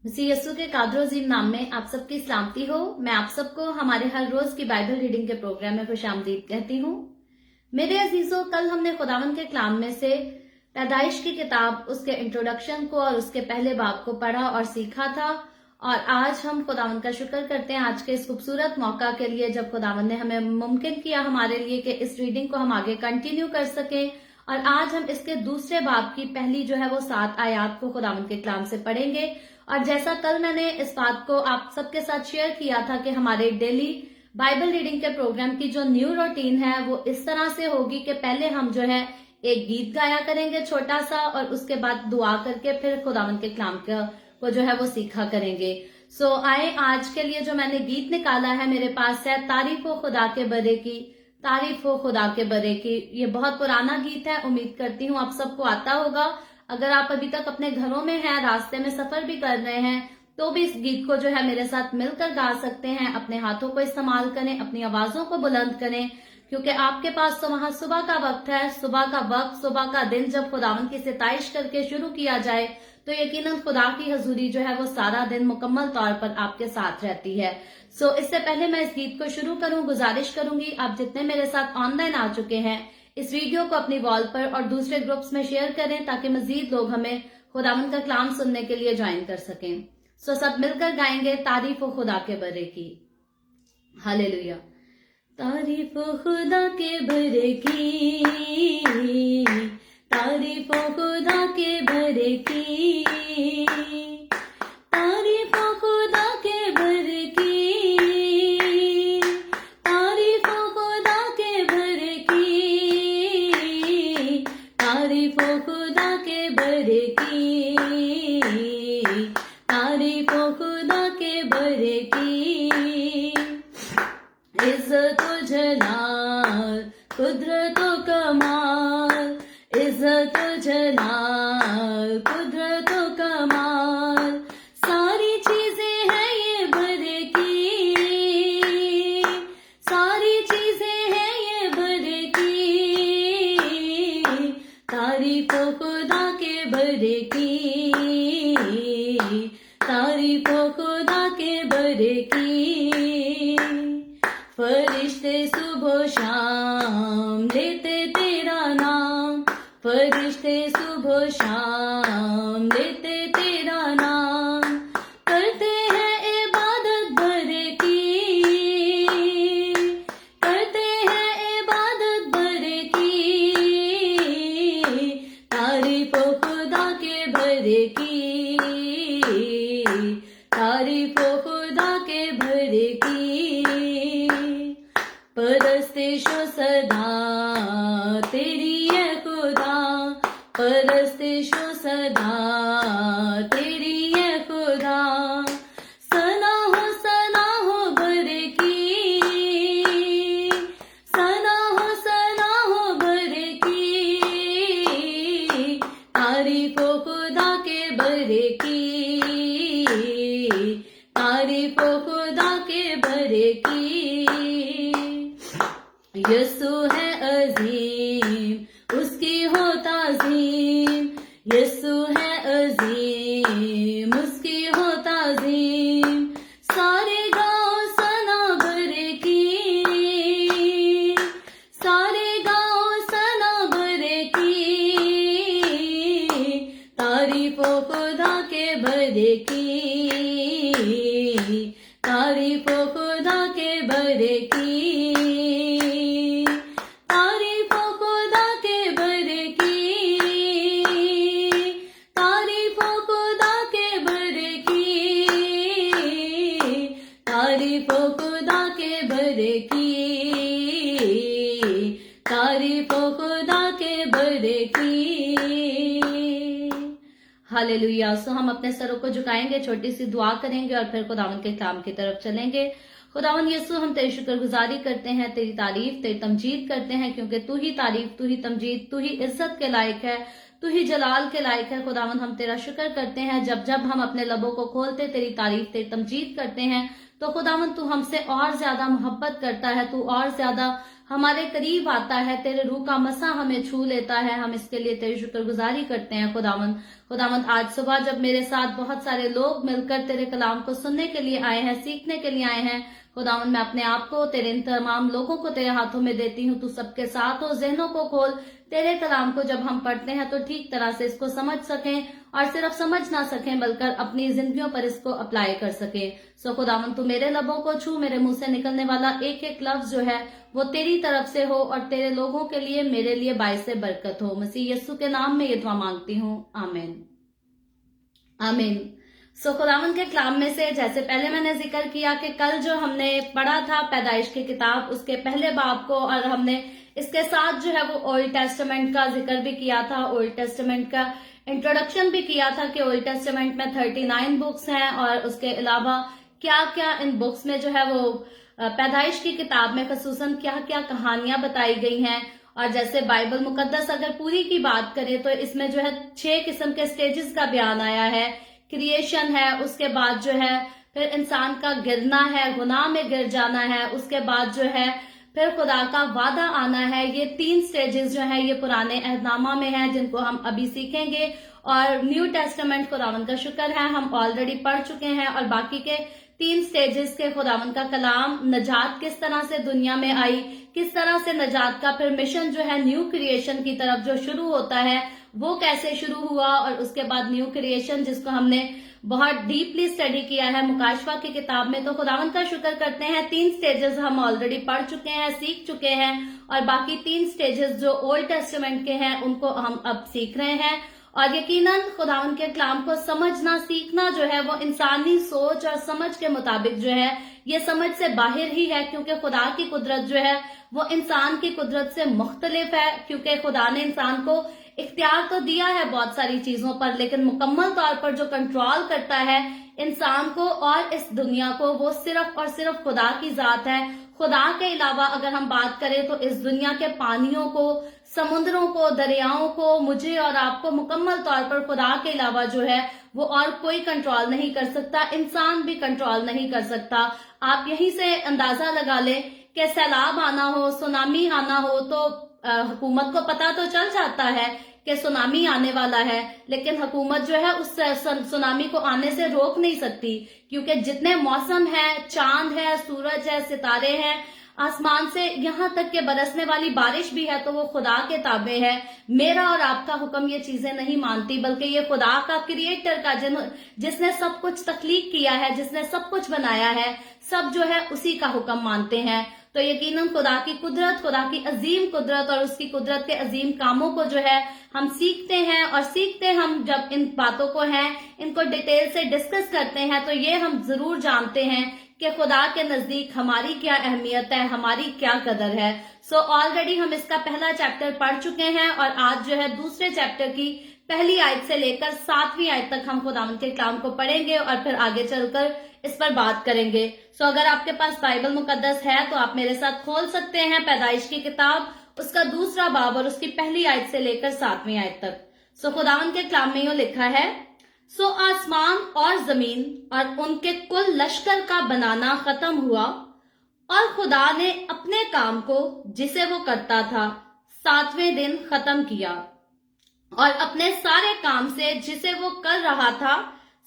मसीह यस्सु के कादर अजीम नाम में आप सबकी सलामती हो। मैं आप सबको हमारे हर रोज की बाइबल रीडिंग के प्रोग्राम में खुशामदीद कहती हूँ। मेरे अजीजों, कल हमने खुदावन के कलाम में से पैदाइश की किताब, उसके इंट्रोडक्शन को और उसके पहले बाब को पढ़ा और सीखा था। और आज हम खुदावन का शुक्र करते हैं आज के इस खूबसूरत मौका के लिए, जब खुदावन ने हमें मुमकिन किया हमारे लिए कि इस रीडिंग को हम आगे कंटिन्यू कर सकें। और आज हम इसके दूसरे बाब की पहली जो है वो 7 आयात को खुदावन के कलाम से पढ़ेंगे। और जैसा कल मैंने इस बात को आप सबके साथ शेयर किया था कि हमारे डेली बाइबल रीडिंग के प्रोग्राम की जो न्यू रूटीन है वो इस तरह से होगी कि पहले हम जो है एक गीत गाया करेंगे छोटा सा, और उसके बाद दुआ करके फिर खुदावन के कलाम को जो है वो सीखा करेंगे। सो आए, आज के लिए जो मैंने गीत निकाला है मेरे पास है तारीफ हो खुदा के बरे की, तारीफ हो खुदा के बरे की। ये बहुत पुराना गीत है, उम्मीद करती हूँ आप सबको आता होगा। अगर आप अभी तक अपने घरों में हैं, रास्ते में सफर भी कर रहे हैं, तो भी इस गीत को जो है मेरे साथ मिलकर गा सकते हैं। अपने हाथों को इस्तेमाल करें, अपनी आवाजों को बुलंद करें, क्योंकि आपके पास तो वहां सुबह का वक्त है। सुबह का वक्त, सुबह का दिन जब खुदावन की सिताइश करके शुरू किया जाए तो यकीनन खुदा की हजूरी जो है वो सारा दिन मुकम्मल तौर पर आपके साथ रहती है। सो इससे पहले मैं इस गीत को शुरू करूं, गुजारिश करूंगी आप जितने मेरे साथ ऑनलाइन आ चुके हैं इस वीडियो को अपनी वॉल पर और दूसरे ग्रुप्स में शेयर करें, ताकि मजीद लोग हमें खुदावन का कलाम सुनने के लिए ज्वाइन कर सकें। सो सब मिलकर गाएंगे तारीफ हो खुदा के बरे की। हालेलुया। तारीफ हो खुदा के बरे की, तारीफ हो खुदा के बरे की, तारीफ हो खुदा के बरे की, तारीफ हो खुदा के बरे की, तारीफ हो खुदा के बरे की, तारीफ हो खुदा के बरे की। इज्जत व जलाल, कुदरत व कमाल, इज्जत व जलाल, कुदरत व कमाल, सारी चीजें हैं ये बरे की, सारी चीजें हैं ये बरे की, तारीफ हो खुदा के बरे की, तारीफ हो खुदा के बरे की। फरिश्ते सुबह शाम लेते तेरा नाम, फरिश्ते सुबह शाम लेते तेरा नाम, करते हैं इबादत बरे की, करते हैं इबादत बरे की, तारीफ हो खुदा के बरे की, तारीफ हो खुदा के बरे की। परस्तिशो सदा तेरी है खुदा, परस्तिशो सदा तेरी है खुदा, सना हो बरे की, सना हो बरे की, तारीफ हो खुदा के बरे की, तारीफ हो खुदा के बरे की। यस्सु है अजीम, उसकी हो ताजीम, यस्सु है अजीम, उसकी हो ताजीम, सारे गाँव सना बरे की, सारे गाँव सना बरे की, तारीफ हो खुदा के बरे की, तारीफ हो खुदा के बरे की, तारीफ हो खुदा के बरे की, तारीफ हो खुदा के बरे की, तारीफ हो खुदा के बरे की, तारीफ हो खुदा के बरे की। हालेलुया। सो हम अपने सरों को झुकाएंगे, छोटी सी दुआ करेंगे और फिर खुदावन के कलाम की तरफ चलेंगे। खुदावन यीशु, हम तेरी शुक्रगुजारी करते हैं, तेरी तारीफ, तेरी तमजीद करते हैं, क्योंकि तू ही तारीफ, तू ही तमजीद, तू ही इज्जत के लायक है, तू ही जलाल के लायक है। खुदावन हम तेरा शुक्र करते हैं, जब जब हम अपने लबों को खोलते तेरी तारीफ, तेरी तमजीद करते हैं, तो खुदावन तू हमसे और ज्यादा मोहब्बत करता है, तू और ज्यादा ہمارے قریب آتا ہے، تیرے روح کا مسا ہمیں چھو لیتا ہے. ہم اس کے لیے تیری شکر گزاری کرتے ہیں خداوند آج صبح جب میرے ساتھ بہت سارے لوگ مل کر تیرے کلام کو سننے کے لیے آئے ہیں، سیکھنے کے لیے آئے ہیں، خداوند میں اپنے آپ کو تیرے ان تمام لوگوں کو تیرے ہاتھوں میں دیتی ہوں. تو سب کے ساتھ ہو، ذہنوں کو کھول. تیرے کلام کو جب ہم پڑھتے ہیں تو ٹھیک طرح سے اس کو سمجھ سکیں، اور صرف سمجھ نہ سکیں بلکہ اپنی زندگیوں پر اس کو اپلائی کر سکیں. سو خداوند تو میرے لبوں کو چھو، میرے منہ سے نکلنے والا ایک ایک لفظ جو ہے وہ تیری طرف سے ہو اور تیرے لوگوں کے لیے، میرے لیے باعث برکت ہو. مسیح یسوع کے نام میں یہ دعا مانگتی ہوں، آمین آمین. سو خداوند کے کلام میں سے جیسے پہلے میں نے ذکر کیا کہ کل جو ہم نے پڑھا تھا پیدائش کی کتاب اس کے پہلے باب کو، اور ہم نے اس کے ساتھ جو ہے وہ اولڈ ٹیسٹمنٹ کا ذکر بھی کیا تھا، اولڈ ٹیسٹمنٹ کا انٹروڈکشن بھی کیا تھا کہ اولڈ ٹیسٹمنٹ میں 39 بکس ہیں، اور اس کے علاوہ کیا کیا ان بکس میں جو ہے وہ پیدائش کی کتاب میں خصوصاً کیا کیا کہانیاں بتائی گئی ہیں. اور جیسے بائبل مقدس اگر پوری کی بات کرے تو اس میں جو ہے 6 قسم کے سٹیجز کا بیان آیا ہے. کریشن ہے، اس کے بعد جو ہے پھر انسان کا گرنا ہے، گناہ میں گر جانا ہے، اس کے بعد جو ہے پھر خدا کا وعدہ آنا ہے. یہ 3 سٹیجز جو ہیں یہ پرانے عہد نامہ میں ہیں جن کو ہم ابھی سیکھیں گے. اور نیو ٹیسٹمنٹ خداوند کا شکر ہے ہم آلریڈی پڑھ چکے ہیں، اور باقی کے 3 سٹیجز کے خداوند کا کلام، نجات کس طرح سے دنیا میں آئی، کس طرح سے نجات کا پھر مشن جو ہے نیو کریشن کی طرف جو شروع ہوتا ہے وہ کیسے شروع ہوا، اور اس کے بعد نیو کریشن جس کو ہم نے بہت ڈیپلی اسٹڈی کیا ہے مکاشفہ کی کتاب میں. تو خداوند کا شکر کرتے ہیں 3 سٹیجز ہم آلریڈی پڑھ چکے ہیں، سیکھ چکے ہیں، اور باقی 3 سٹیجز جو اولڈ ٹیسٹمنٹ کے ہیں ان کو ہم اب سیکھ رہے ہیں. اور یقیناً خداوند کے کلام کو سمجھنا، سیکھنا جو ہے وہ انسانی سوچ اور سمجھ کے مطابق جو ہے یہ سمجھ سے باہر ہی ہے، کیونکہ خدا کی قدرت جو ہے وہ انسان کی قدرت سے مختلف ہے. کیونکہ خدا نے انسان کو اختیار تو دیا ہے بہت ساری چیزوں پر، لیکن مکمل طور پر جو کنٹرول کرتا ہے انسان کو اور اس دنیا کو وہ صرف اور صرف خدا کی ذات ہے. خدا کے علاوہ اگر ہم بات کریں تو اس دنیا کے پانیوں کو، سمندروں کو، دریاؤں کو، مجھے اور آپ کو مکمل طور پر خدا کے علاوہ جو ہے وہ اور کوئی کنٹرول نہیں کر سکتا. انسان بھی کنٹرول نہیں کر سکتا. آپ یہیں سے اندازہ لگا لیں کہ سیلاب آنا ہو، سونامی آنا ہو تو حکومت کو پتا تو چل جاتا ہے کہ سونامی آنے والا ہے، لیکن حکومت جو ہے اس سونامی کو آنے سے روک نہیں سکتی، کیونکہ جتنے موسم ہیں، چاند ہے، سورج ہے، ستارے ہیں، آسمان سے یہاں تک کہ برسنے والی بارش بھی ہے تو وہ خدا کے تابع ہے. میرا اور آپ کا حکم یہ چیزیں نہیں مانتی، بلکہ یہ خدا کا، کریٹر کا، جس نے سب کچھ تخلیق کیا ہے، جس نے سب کچھ بنایا ہے، سب جو ہے اسی کا حکم مانتے ہیں. تو یقیناً خدا کی قدرت، خدا کی عظیم قدرت اور اس کی قدرت کے عظیم کاموں کو جو ہے ہم سیکھتے ہیں، اور سیکھتے ہم جب ان باتوں کو ہیں، ان کو ڈیٹیل سے ڈسکس کرتے ہیں تو یہ ہم ضرور جانتے ہیں کہ خدا کے نزدیک ہماری کیا اہمیت ہے، ہماری کیا قدر ہے. سو آلریڈی ہم اس کا پہلا چیپٹر پڑھ چکے ہیں، اور آج جو ہے دوسرے چیپٹر کی پہلی آیت سے لے کر 7ویں آیت تک ہم خداوند کے کلام کو پڑھیں گے اور پھر آگے چل کر اس پر بات کریں گے. سو اگر آپ کے پاس بائبل مقدس ہے تو آپ میرے ساتھ کھول سکتے ہیں پیدائش کی کتاب، اس کا دوسرا باب اور اس کی پہلی آیت سے لے کر 7ویں آیت تک. سو خداوند کے کلام میں یوں لکھا ہے، سو آسمان اور زمین اور ان کے کل لشکر کا بنانا ختم ہوا، اور خدا نے اپنے کام کو جسے وہ کرتا تھا 7ویں دن ختم کیا، اور اپنے سارے کام سے جسے وہ کر رہا تھا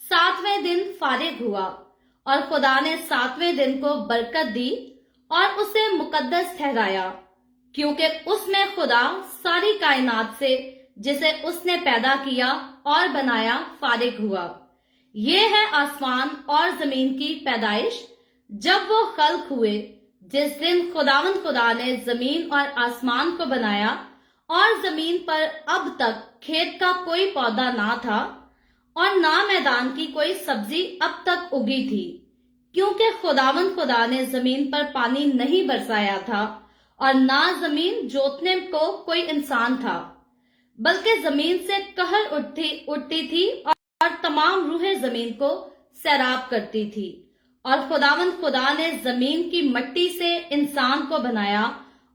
7ویں دن فارغ ہوا. اور خدا نے 7ویں دن کو برکت دی اور اسے مقدس ٹھہرایا، کیونکہ اس میں خدا ساری کائنات سے جسے اس نے پیدا کیا اور بنایا فارغ ہوا. یہ ہے آسمان اور زمین کی پیدائش جب وہ خلق ہوئے، جس دن خداوند خدا نے زمین اور آسمان کو بنایا، اور زمین پر اب تک کھیت کا کوئی پودا نہ تھا اور نہ میدان کی کوئی سبزی اب تک اگی تھی، کیونکہ خداوند خدا نے زمین پر پانی نہیں برسایا تھا، اور نہ زمین جوتنے کو کوئی انسان تھا، بلکہ زمین سے قہر اٹھتی تھی اور تمام روح زمین کو سیراب کرتی تھی. اور خداوند خدا نے زمین کی مٹی سے انسان کو بنایا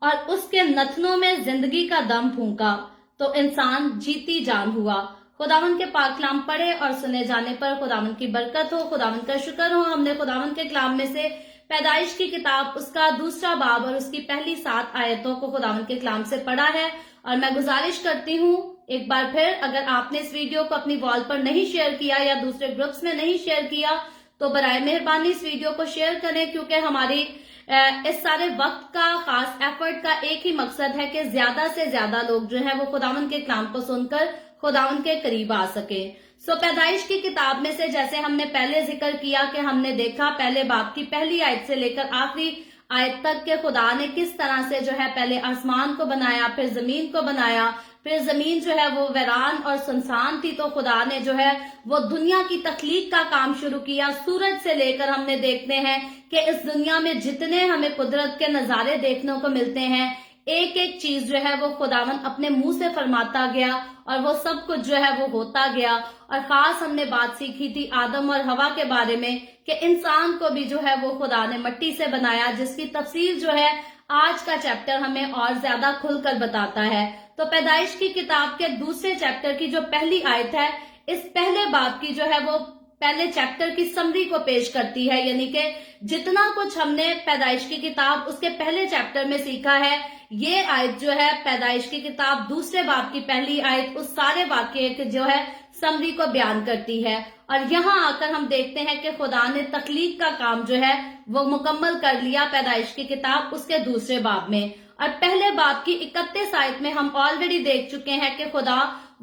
اور اس کے نتنوں میں زندگی کا دم پھونکا، تو انسان جیتی جان ہوا. خداوند کے پاک کلام پڑھے اور سنے جانے پر خداوند کی برکت ہو. خداوند کا شکر ہو، ہم نے خداوند کے کلام میں سے پیدائش کی کتاب اس کا 2 باب اور اس کی پہلی 7 آیتوں کو خداوند کے کلام سے پڑھا ہے، اور میں گزارش کرتی ہوں ایک بار پھر، اگر آپ نے اس ویڈیو کو اپنی وال پر نہیں شیئر کیا یا دوسرے گروپس میں نہیں شیئر کیا تو برائے مہربانی اس ویڈیو کو شیئر کریں، کیونکہ ہماری اس سارے وقت کا خاص ایفرٹ کا ایک ہی مقصد ہے کہ زیادہ سے زیادہ لوگ جو ہیں وہ خداوند کے کلام کو سن کر خداوند کے قریب آ سکیں۔ پیدائش کی کتاب میں سے جیسے ہم نے پہلے ذکر کیا کہ ہم نے دیکھا پہلے باب کی پہلی آیت سے لے کر آخری آیت تک کہ خدا نے کس طرح سے جو ہے پہلے آسمان کو بنایا، پھر زمین کو بنایا، پھر زمین جو ہے وہ ویران اور سنسان تھی تو خدا نے جو ہے وہ دنیا کی تخلیق کا کام شروع کیا۔ سورج سے لے کر ہم نے دیکھتے ہیں کہ اس دنیا میں جتنے ہمیں قدرت کے نظارے دیکھنے کو ملتے ہیں، ایک ایک چیز جو ہے وہ خداوند اپنے منہ سے فرماتا گیا اور وہ سب کچھ جو ہے وہ ہوتا گیا۔ اور خاص ہم نے بات سیکھی تھی آدم اور ہوا کے بارے میں کہ انسان کو بھی جو ہے وہ خدا نے مٹی سے بنایا، جس کی تفصیل جو ہے آج کا چیپٹر ہمیں اور زیادہ کھل کر بتاتا ہے۔ تو پیدائش کی کتاب کے 2 چیپٹر کی جو پہلی آیت ہے، اس پہلے باب کی جو ہے وہ پہلے چیپٹر کی سمری کو پیش کرتی ہے، یعنی کہ جتنا کچھ ہم نے پیدائش کی کتاب اس کے پہلے چیپٹر میں سیکھا ہے، یہ آیت جو ہے پیدائش کی کتاب 2 باب کی پہلی آیت اس سارے واقعے کے جو ہے سمری کو بیان کرتی ہے۔ اور یہاں آ کر ہم دیکھتے ہیں کہ خدا نے تخلیق کا کام جو ہے وہ مکمل کر لیا پیدائش کی کتاب اس کے 2 باب میں۔ اور پہلے باب کی 31 آیت میں ہم آلریڈی دیکھ چکے ہیں کہ خدا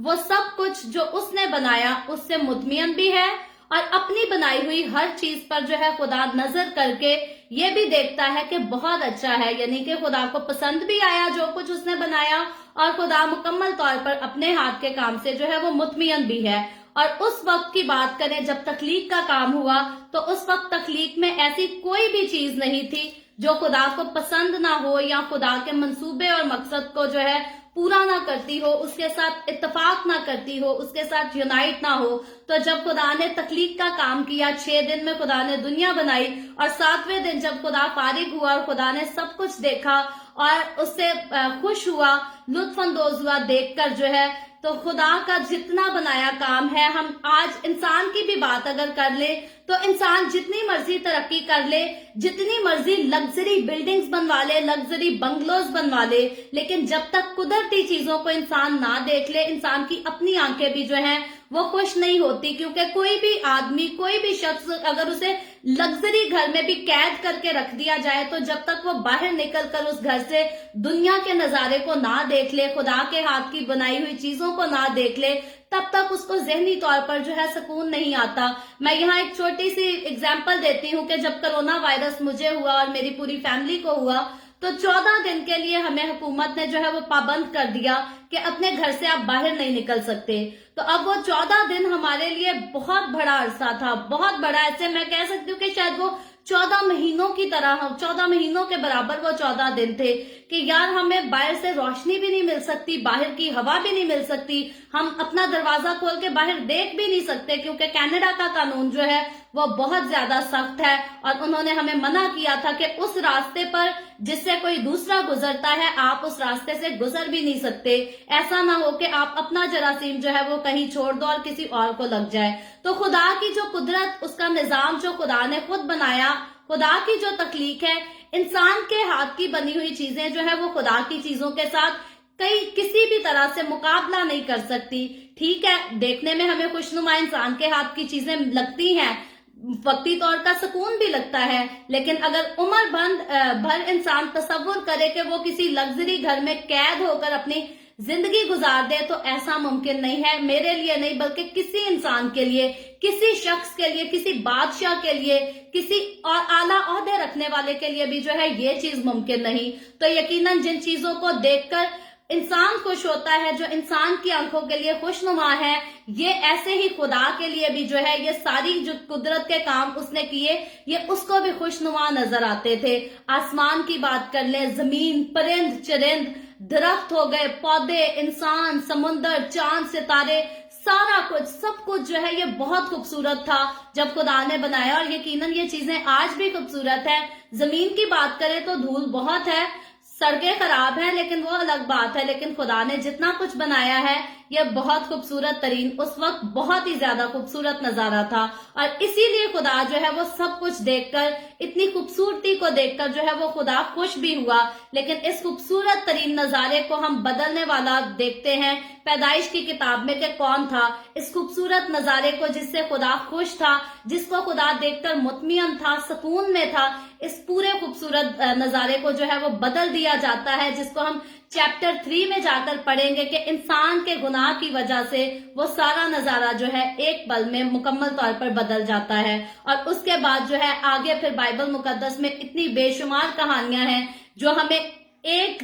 وہ سب کچھ جو اس نے بنایا اس سے مطمئن بھی ہے، اور اپنی بنائی ہوئی ہر چیز پر جو ہے خدا نظر کر کے یہ بھی دیکھتا ہے کہ بہت اچھا ہے، یعنی کہ خدا کو پسند بھی آیا جو کچھ اس نے بنایا، اور خدا مکمل طور پر اپنے ہاتھ کے کام سے جو ہے وہ مطمئن بھی ہے۔ اور اس وقت کی بات کریں جب تخلیق کا کام ہوا تو اس وقت تخلیق میں ایسی کوئی بھی چیز نہیں تھی جو خدا کو پسند نہ ہو یا خدا کے منصوبے اور مقصد کو جو ہے پورا نہ کرتی ہو، اس کے ساتھ اتفاق نہ کرتی ہو، اس کے ساتھ یونائٹ نہ ہو۔ تو جب خدا نے تخلیق کا کام کیا، 6 دن میں خدا نے دنیا بنائی، اور 7ویں دن جب خدا فارغ ہوا اور خدا نے سب کچھ دیکھا اور اس سے خوش ہوا، لطف اندوز ہوا دیکھ کر جو ہے، تو خدا کا جتنا بنایا کام ہے، ہم آج انسان کی بھی بات اگر کر لے تو انسان جتنی مرضی ترقی کر لے، جتنی مرضی لگژری بلڈنگز بنوا لے، لگژری بنگلوز بنوا لے، لیکن جب تک قدرتی چیزوں کو انسان نہ دیکھ لے، انسان کی اپنی آنکھیں بھی جو ہیں وہ خوش نہیں ہوتی، کیونکہ کوئی بھی آدمی، کوئی بھی شخص اگر اسے لگژری گھر میں بھی قید کر کے رکھ دیا جائے تو جب تک وہ باہر نکل کر اس گھر سے دنیا کے نظارے کو نہ دیکھ لے، خدا کے ہاتھ کی بنائی ہوئی چیزوں کو نہ دیکھ لے، تب تک اس کو ذہنی طور پر جو ہے سکون نہیں آتا۔ میں یہاں ایک چھوٹی سی اگزامپل دیتی ہوں کہ جب کرونا وائرس مجھے ہوا اور میری پوری فیملی کو ہوا تو 14 دن کے لیے ہمیں حکومت نے جو ہے وہ پابند کر دیا کہ اپنے گھر سے آپ باہر نہیں نکل سکتے۔ تو اب وہ 14 دن ہمارے لیے بہت بڑا عرصہ تھا، بہت بڑا، ایسے میں کہہ سکتی ہوں کہ شاید وہ 14 مہینوں کی طرح، 14 مہینوں کے برابر وہ 14 دن تھے کہ یار ہمیں باہر سے روشنی بھی نہیں مل سکتی، باہر کی ہوا بھی نہیں مل سکتی، ہم اپنا دروازہ کھول کے باہر دیکھ بھی نہیں سکتے، کیونکہ کینیڈا کا قانون جو ہے وہ بہت زیادہ سخت ہے، اور انہوں نے ہمیں منع کیا تھا کہ اس راستے پر جس سے کوئی دوسرا گزرتا ہے آپ اس راستے سے گزر بھی نہیں سکتے، ایسا نہ ہو کہ آپ اپنا جراثیم جو ہے وہ کہیں چھوڑ دو اور کسی اور کو لگ جائے۔ تو خدا کی جو قدرت، اس کا نظام جو خدا نے خود بنایا، خدا کی جو تخلیق ہے، انسان کے ہاتھ کی بنی ہوئی چیزیں جو ہے وہ خدا کی چیزوں کے ساتھ کسی بھی طرح سے مقابلہ نہیں کر سکتی۔ ٹھیک ہے، دیکھنے میں ہمیں خوشنما انسان کے ہاتھ کی چیزیں لگتی ہیں، وقتی طور کا سکون بھی لگتا ہے، لیکن اگر عمر بھر انسان تصور کرے کہ وہ کسی لگژری گھر میں قید ہو کر اپنی زندگی گزار دے تو ایسا ممکن نہیں ہے، میرے لیے نہیں بلکہ کسی انسان کے لیے، کسی شخص کے لیے، کسی بادشاہ کے لیے، کسی اور اعلیٰ عہدے رکھنے والے کے لیے بھی جو ہے یہ چیز ممکن نہیں۔ تو یقیناً جن چیزوں کو دیکھ کر انسان خوش ہوتا ہے، جو انسان کی آنکھوں کے لیے خوشنما ہے، یہ ایسے ہی خدا کے لیے بھی جو ہے یہ ساری جو قدرت کے کام اس نے کیے یہ اس کو بھی خوشنما نظر آتے تھے۔ آسمان کی بات کر لیں، زمین، پرند چرند، درخت ہو گئے، پودے، انسان، سمندر، چاند، ستارے، سارا کچھ، سب کچھ جو ہے یہ بہت خوبصورت تھا جب خدا نے بنایا، اور یقیناً یہ چیزیں آج بھی خوبصورت ہیں۔ زمین کی بات کریں تو دھول بہت ہے، سڑکیں خراب ہیں، لیکن وہ الگ بات ہے، لیکن خدا نے جتنا کچھ بنایا ہے یہ بہت خوبصورت ترین اس وقت بہت ہی زیادہ خوبصورت نظارہ تھا، اور اسی لیے خدا جو ہے وہ سب کچھ دیکھ کر، اتنی خوبصورتی کو دیکھ کر جو ہے وہ خدا خوش بھی ہوا۔ لیکن اس خوبصورت ترین نظارے کو ہم بدلنے والا دیکھتے ہیں پیدائش کی کتاب میں کہ کون تھا اس خوبصورت نظارے کو جس سے خدا خوش تھا، جس کو خدا دیکھ کر مطمئن تھا، سکون میں تھا۔ اس پورے خوبصورت نظارے کو جو ہے وہ بدل دیا جاتا ہے، جس کو ہم چیپٹر 3 میں جا کر پڑھیں گے کہ انسان کے گناہ کی وجہ سے وہ سارا نظارہ جو ہے ایک پل میں مکمل طور پر بدل جاتا ہے۔ اور اس کے بعد جو ہے آگے پھر بائبل مقدس میں اتنی بے شمار کہانیاں ہیں جو ہمیں ایک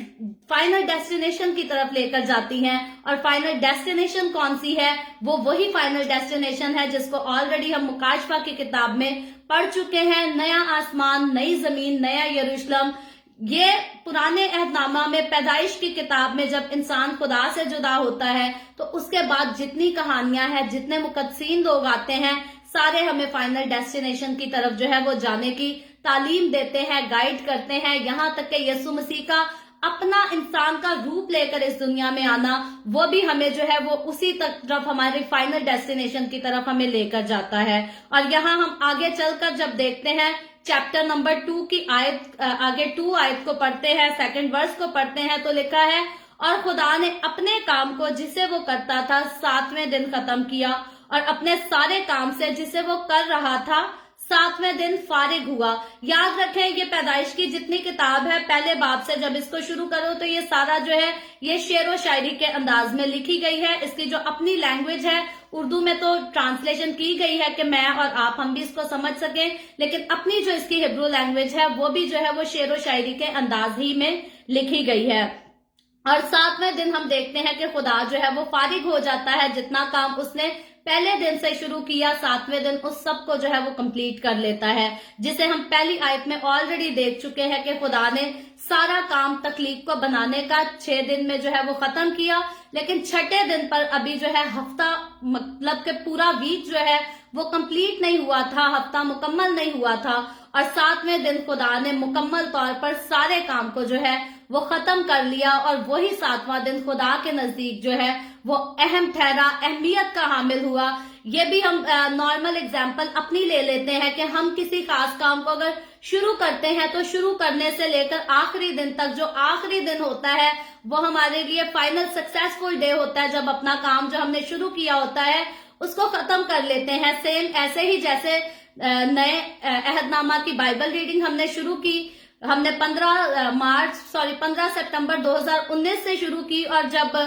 فائنل ڈیسٹینیشن کی طرف لے کر جاتی ہیں، اور فائنل ڈیسٹینیشن کون سی ہے؟ وہ وہی فائنل ڈیسٹینیشن ہے جس کو آلریڈی ہم مکاشفہ کی کتاب میں پڑھ چکے ہیں، نیا آسمان، نئی زمین، نیا یروشلم۔ یہ پرانے عہد نامہ میں پیدائش کی کتاب میں جب انسان خدا سے جدا ہوتا ہے تو اس کے بعد جتنی کہانیاں ہیں، جتنے مقدسین لوگ آتے ہیں، سارے ہمیں فائنل ڈیسٹینیشن کی طرف جو ہے وہ جانے کی تعلیم دیتے ہیں، گائیڈ کرتے ہیں، یہاں تک کہ یسوع مسیح کا اپنا انسان کا روپ لے کر اس دنیا میں آنا، وہ بھی ہمیں جو ہے وہ اسی طرف، ہماری فائنل ڈیسٹینیشن کی طرف ہمیں لے کر جاتا ہے۔ اور یہاں ہم آگے چل کر جب دیکھتے ہیں چیپٹر نمبر 2 کی آیت، آگے 2 آیت کو پڑھتے ہیں، 2 ورس کو پڑھتے ہیں تو لکھا ہے، اور خدا نے اپنے کام کو جسے وہ کرتا تھا 7ویں دن ختم کیا، اور اپنے سارے کام سے جسے وہ کر رہا تھا 7ویں دن فارغ ہوا۔ یاد رکھیں یہ پیدائش کی جتنی کتاب ہے، پہلے باب سے جب اس کو شروع کرو تو یہ سارا جو ہے یہ شعر و شاعری کے انداز میں لکھی گئی ہے۔ اس کی جو اپنی لینگویج ہے، اردو میں تو ٹرانسلیشن کی گئی ہے کہ میں اور آپ ہم بھی اس کو سمجھ سکیں، لیکن اپنی جو اس کی ہبرو لینگویج ہے وہ بھی جو ہے وہ شعر و شاعری کے انداز ہی میں لکھی گئی ہے۔ اور 7ویں دن ہم دیکھتے ہیں کہ خدا جو ہے وہ فارغ ہو جاتا ہے، جتنا کام اس نے پہلے دن سے شروع کیا 7ویں دن اس سب کو جو ہے وہ کمپلیٹ کر لیتا ہے، جسے ہم پہلی آیت میں آلریڈی دیکھ چکے ہیں کہ خدا نے سارا کام تخلیق کو بنانے کا 6 دن میں جو ہے وہ ختم کیا، لیکن 6ٹھے دن پر ابھی جو ہے ہفتہ، مطلب کہ پورا ویک جو ہے وہ کمپلیٹ نہیں ہوا تھا، ہفتہ مکمل نہیں ہوا تھا، اور 7ویں دن خدا نے مکمل طور پر سارے کام کو جو ہے وہ ختم کر لیا، اور وہی 7واں دن خدا کے نزدیک جو ہے وہ اہم ٹھہرا، اہمیت کا حامل ہوا۔ یہ بھی ہم نارمل اگزامپل اپنی لے لیتے ہیں کہ ہم کسی خاص کام کو اگر شروع کرتے ہیں تو شروع کرنے سے لے کر آخری دن تک جو آخری دن ہوتا ہے وہ ہمارے لیے فائنل سکسیسفل ڈے ہوتا ہے، جب اپنا کام جو ہم نے شروع کیا ہوتا ہے اس کو ختم کر لیتے ہیں۔ سیم ایسے ہی جیسے نئے عہد نامہ کی بائبل ریڈنگ ہم نے شروع کی، ہم نے 15 سپتمبر 2019 سے شروع کی، اور جب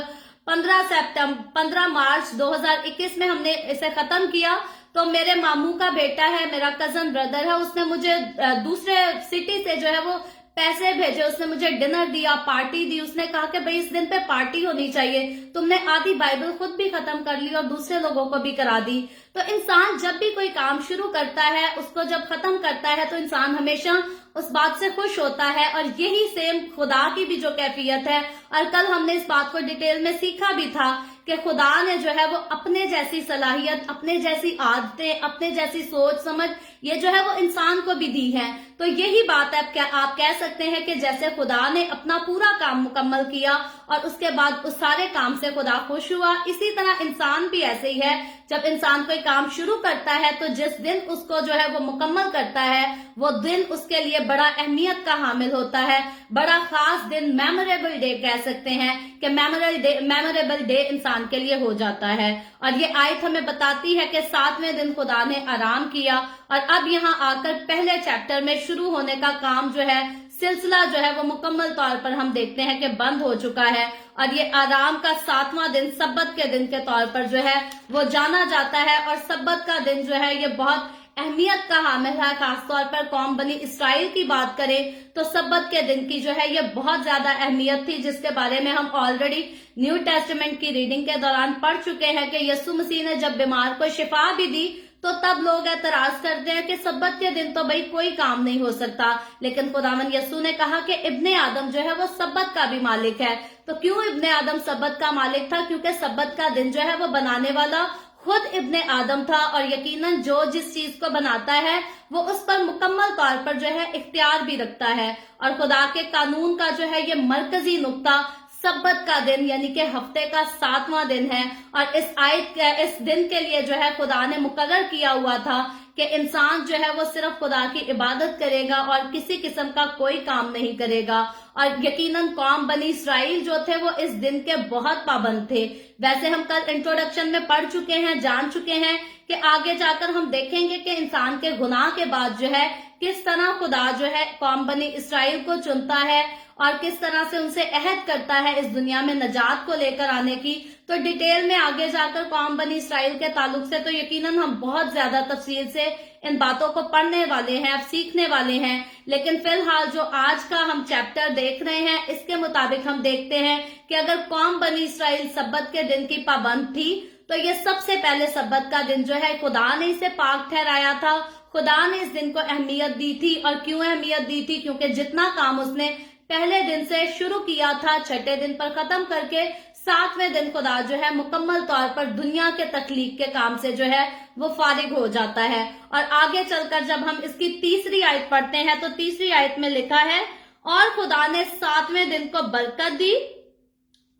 15 مارچ 2021 میں ہم نے اسے ختم کیا تو میرے ماموں کا بیٹا ہے، میرا کزن بردر ہے، اس نے مجھے دوسرے سٹی سے جو ہے وہ پیسے بھیجے، اس نے مجھے ڈنر دیا، پارٹی دی، اس نے کہا کہ بھئی اس دن پہ پارٹی ہونی چاہیے، تم نے آدھی بائبل خود بھی ختم کر لی اور دوسرے لوگوں کو بھی کرا دی۔ تو انسان جب بھی کوئی کام شروع کرتا ہے، اس کو جب ختم کرتا ہے تو انسان ہمیشہ اس بات سے خوش ہوتا ہے، اور یہی سیم خدا کی بھی جو کیفیت ہے، اور کل ہم نے اس بات کو ڈیٹیل میں سیکھا بھی تھا کہ خدا نے جو ہے وہ اپنے جیسی صلاحیت، اپنے جیسی عادتیں، اپنے جیسی سوچ سمجھ یہ جو ہے وہ انسان کو بھی دی ہے۔ تو یہی بات ہے کہ آپ کہہ سکتے ہیں کہ جیسے خدا نے اپنا پورا کام مکمل کیا اور اس کے بعد اس سارے کام سے خدا خوش ہوا، اسی طرح انسان بھی ایسے ہی ہے۔ جب انسان کوئی کام شروع کرتا ہے تو جس دن اس کو جو ہے وہ مکمل کرتا ہے وہ دن اس کے لیے بڑا اہمیت کا حامل ہوتا ہے، بڑا خاص دن، میموریبل ڈے کہہ سکتے ہیں کہ میموریبل ڈے انسان کے لیے ہو جاتا ہے۔ اور یہ آیت ہمیں بتاتی ہے کہ 7ویں دن خدا نے آرام کیا، اور اب یہاں آ کر پہلے چیپٹر میں شروع ہونے کا کام جو ہے، سلسلہ جو ہے وہ مکمل طور پر ہم دیکھتے ہیں کہ بند ہو چکا ہے، اور یہ آرام کا 7واں دن سبت کے دن کے طور پر جو ہے وہ جانا جاتا ہے۔ اور سبت کا دن جو ہے یہ بہت اہمیت کا حامل ہے، خاص طور پر قوم بنی اسرائیل کی بات کریں تو سبت کے دن کی جو ہے یہ بہت زیادہ اہمیت تھی، جس کے بارے میں ہم آلریڈی نیو ٹیسٹمنٹ کی ریڈنگ کے دوران پڑھ چکے ہیں کہ یسوع مسیح نے جب بیمار کو شفا بھی دی تو تب لوگ اعتراض کرتے ہیں کہ سبت کے دن تو بھئی کوئی کام نہیں ہو سکتا، لیکن خداوند یسوع نے کہا کہ ابن آدم جو ہے وہ سبت کا بھی مالک ہے۔ تو کیوں ابن آدم سبت کا مالک تھا؟ کیونکہ سبت کا دن جو ہے وہ بنانے والا خود ابن آدم تھا، اور یقیناً جو جس چیز کو بناتا ہے وہ اس پر مکمل طور پر جو ہے اختیار بھی رکھتا ہے، اور خدا کے قانون کا جو ہے یہ مرکزی نقطہ सब्बत का दिन यानी कि हफ्ते का 7वां दिन है। और इस दिन के लिए जो है खुदा ने मुकर्रर किया हुआ था कि इंसान जो है वो सिर्फ खुदा की इबादत करेगा और किसी किस्म का कोई काम नहीं करेगा। और यकीनन कौम बनी इसराइल जो थे वो इस दिन के बहुत पाबंद थे। वैसे हम कल इंट्रोडक्शन में पढ़ चुके हैं, जान चुके हैं कि आगे जाकर हम देखेंगे कि इंसान के गुनाह के बाद जो है किस तरह खुदा जो है कौम बनी इसराइल को चुनता है और किस तरह से उनसे अहद करता है इस दुनिया में नजात को लेकर आने की। तो डिटेल में आगे जाकर कौम बनी इसराइल के ताल्लुक से तो यकीनन हम बहुत ज्यादा तफसील से इन बातों को पढ़ने वाले हैं, अब सीखने वाले हैं। लेकिन फिलहाल जो आज का हम चैप्टर देख रहे हैं इसके मुताबिक हम देखते हैं कि अगर कौम बनी इसराइल सब्बत के दिन की पाबंद थी तो ये सबसे पहले सब्बत का दिन जो है खुदा ने इसे पाक ठहराया था। खुदा ने इस दिन को अहमियत दी थी। और क्यों अहमियत दी थी? क्योंकि जितना काम उसने पहले दिन से शुरू किया था छठे दिन पर खत्म करके 7वें दिन खुदा जो है मुकम्मल तौर पर दुनिया के तख्लीक के काम से जो है वो फारिग हो जाता है। और आगे चलकर जब हम इसकी तीसरी आयत पढ़ते हैं तो तीसरी आयत में लिखा है, और खुदा ने 7वें दिन को बरकत दी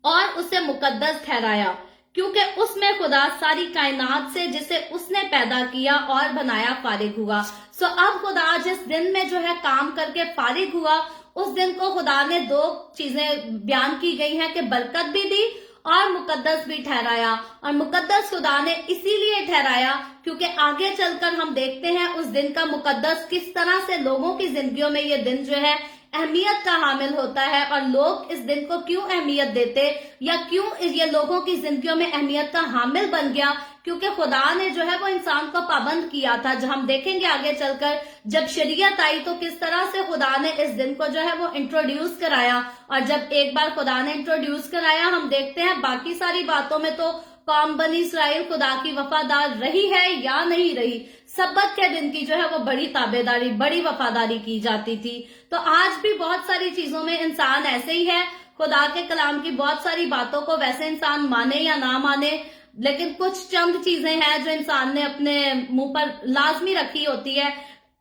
और उसे मुकद्दस ठहराया क्योंकि उसमें खुदा सारी कायनात से जिसे उसने पैदा किया और बनाया फारिग हुआ। सो अब खुदा जिस दिन में जो है काम करके फारिग हुआ उस दिन को खुदा ने दो चीजें बयान की गई हैं कि बरकत भी दी और मुकद्दस भी ठहराया। और मुकद्दस खुदा ने इसीलिए ठहराया क्योंकि आगे चलकर हम देखते हैं उस दिन का मुकद्दस किस तरह से लोगों की जिंदगियों में ये दिन जो है अहमियत का हामिल होता है और लोग इस दिन को क्यों अहमियत देते या क्यों ये लोगों की जिंदगियों में अहमियत का हामिल बन गया, क्योंकि खुदा ने जो है वो इंसान को पाबंद किया था। जब हम देखेंगे आगे चलकर जब शरीयत आई तो किस तरह से खुदा ने इस दिन को जो है वो इंट्रोड्यूस कराया। और जब एक बार खुदा ने इंट्रोड्यूस कराया हम देखते हैं बाकी सारी बातों में तो कौम बनी इसराइल खुदा की वफादार रही है या नहीं रही। सब्बत के दिन की जो है वो बड़ी ताबेदारी, बड़ी वफादारी की जाती थी। तो आज भी बहुत सारी चीजों में इंसान ऐसे ही है, खुदा के कलाम की बहुत सारी बातों को वैसे इंसान माने या ना माने, लेकिन कुछ चंद चीजें हैं जो इंसान ने अपने मुंह पर लाजमी रखी होती है।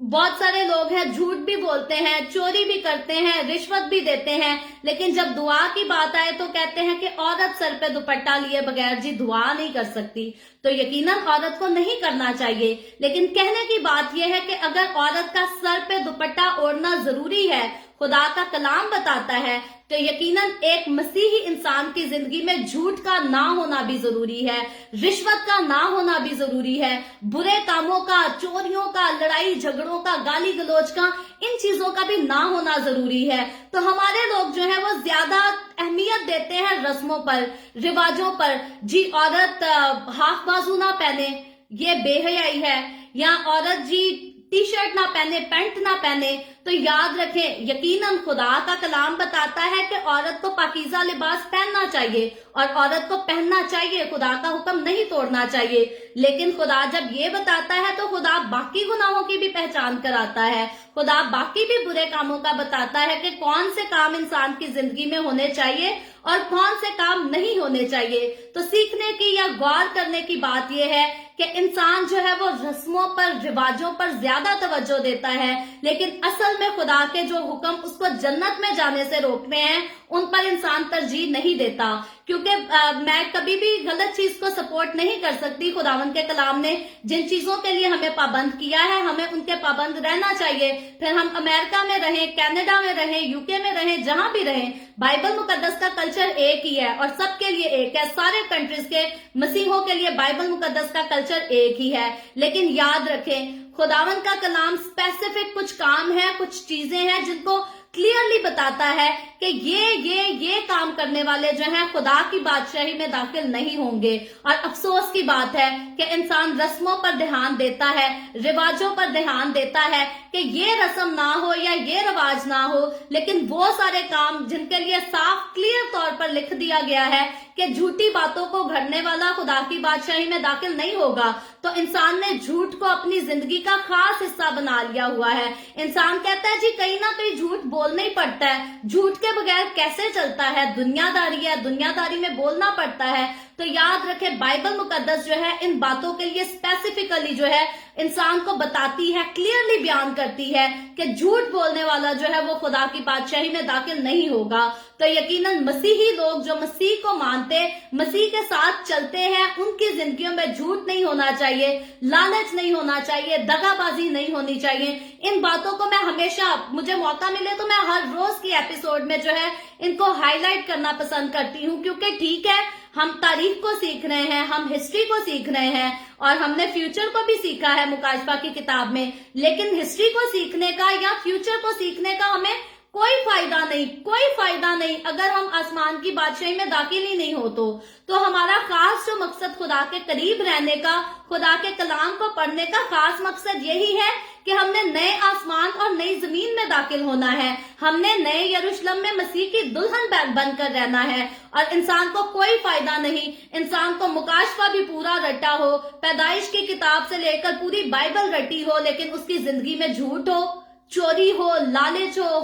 बहुत सारे लोग हैं झूठ भी बोलते हैं, चोरी भी करते हैं, रिश्वत भी देते हैं, लेकिन जब दुआ की बात आए तो कहते हैं कि औरत सर पे दुपट्टा लिए बगैर जी दुआ नहीं कर सकती। तो यकीनन औरत को नहीं करना चाहिए, लेकिन कहने की बात यह है कि अगर औरत का सर पे दुपट्टा ओढ़ना जरूरी है, खुदा का कलाम बताता है, तो यकीनन एक मसीही इंसान की जिंदगी में झूठ का ना होना भी जरूरी है, रिश्वत का ना होना भी जरूरी है, बुरे कामों का, चोरियों का, लड़ाई झगड़ों का, गाली गलौज का, इन चीजों का भी ना होना जरूरी है। तो हमारे लोग जो है वो ज्यादा अहमियत देते हैं रस्मों पर, रिवाजों पर। जी औरत हाफ बाजू ना पहने ये बेहयाई है, या औरत जी टी शर्ट ना पहने, पैंट ना पहने, तो याद रखें यकीनन खुदा का कलाम बताता है कि औरत को पाकीज़ा लिबास पहनना चाहिए और औरत को पहनना चाहिए, खुदा का हुक्म नहीं तोड़ना चाहिए। लेकिन खुदा जब ये बताता है तो खुदा बाकी गुनाहों की भी पहचान कराता है, खुदा बाकी भी बुरे कामों का बताता है कि कौन से काम इंसान की जिंदगी में होने चाहिए और कौन से काम नहीं होने चाहिए। तो सीखने की या गौर करने की बात यह है कि इंसान जो है वो रस्मों पर, रिवाजों पर ज्यादा तवज्जो देता है, लेकिन असल में खुदा के जो हुक्म उसको जन्नत में जाने से रोकते हैं उन पर इंसान तरजीह नहीं देता। क्योंकि मैं कभी भी गलत चीज को सपोर्ट नहीं कर सकती। खुदावंद के कलाम ने जिन चीजों के लिए हमें पाबंद किया है हमें उनके पाबंद रहना चाहिए। फिर हम अमेरिका में रहें, कनाडा में रहें, यूके में रहें, जहां भी रहें, बाइबल मुकद्दस का कल्चर एक ही है और सबके लिए एक है। सारे कंट्रीज के मसीहों के लिए बाइबल मुकद्दस का कल्चर एक ही है। लेकिन याद रखें खुदावंद का कलाम स्पेसिफिक कुछ काम है, कुछ चीजें हैं जिनको क्लियरली बताता है कि ये काम करने वाले जो हैं खुदा की बादशाही में दाखिल नहीं होंगे। और अफसोस की बात है कि इंसान रस्मों पर ध्यान देता है, रिवाजों पर ध्यान देता है कि ये रस्म ना हो या ये रिवाज ना हो, लेकिन वो सारे काम जिनके लिए साफ क्लियर तौर पर लिख दिया गया है कि झूठी बातों को घड़ने वाला खुदा की बादशाही में दाखिल नहीं होगा, तो इंसान ने झूठ को अपनी जिंदगी का खास हिस्सा बना लिया हुआ है। इंसान कहता है जी कहीं ना कहीं झूठ बोलना ही पड़ता है, झूठ के बगैर कैसे चलता है, दुनियादारी है, दुनियादारी में बोलना पड़ता है। तो तो याद रखें बाइबल मुकद्दस जो है इन बातों के लिए स्पेसिफिकली जो है इंसान को बताती है, क्लियरली बयान करती है कि झूठ बोलने वाला जो है वो खुदा की बादशाही में दाखिल नहीं होगा। तो यकीनन मसीही लोग जो मसीह को मानते, मसीह के साथ चलते हैं, उनकी जिंदगियों में झूठ नहीं होना चाहिए, लालच नहीं होना चाहिए, दगाबाजी नहीं होनी चाहिए। इन बातों को मैं हमेशा, मुझे मौका मिले तो मैं हर रोज की एपिसोड में जो है इनको हाईलाइट करना पसंद करती हूँ, क्योंकि ठीक है हम तारीख को सीख रहे हैं, हम हिस्ट्री को सीख रहे हैं और हमने फ्यूचर को भी सीखा है मुकाशफा की किताब में, लेकिन हिस्ट्री को सीखने का या फ्यूचर को सीखने का हमें कोई फायदा नहीं अगर हम आसमान की बादशाही में दाखिल ही नहीं हो। तो हमारा खास जो मकसद खुदा के करीब रहने का, खुदा के कलाम को पढ़ने का खास मकसद यही है कि हमने नए आसमान और नई जमीन में दाखिल होना है, हमने नए यरूशलेम में मसीह की दुल्हन बनकर रहना है। और इंसान को कोई फायदा नहीं, इंसान को मुकाशफा भी पूरा रटा हो, पैदाइश की किताब से लेकर पूरी बाइबल रटी हो, लेकिन उसकी जिंदगी में झूठ हो, चोरी हो, लालच हो,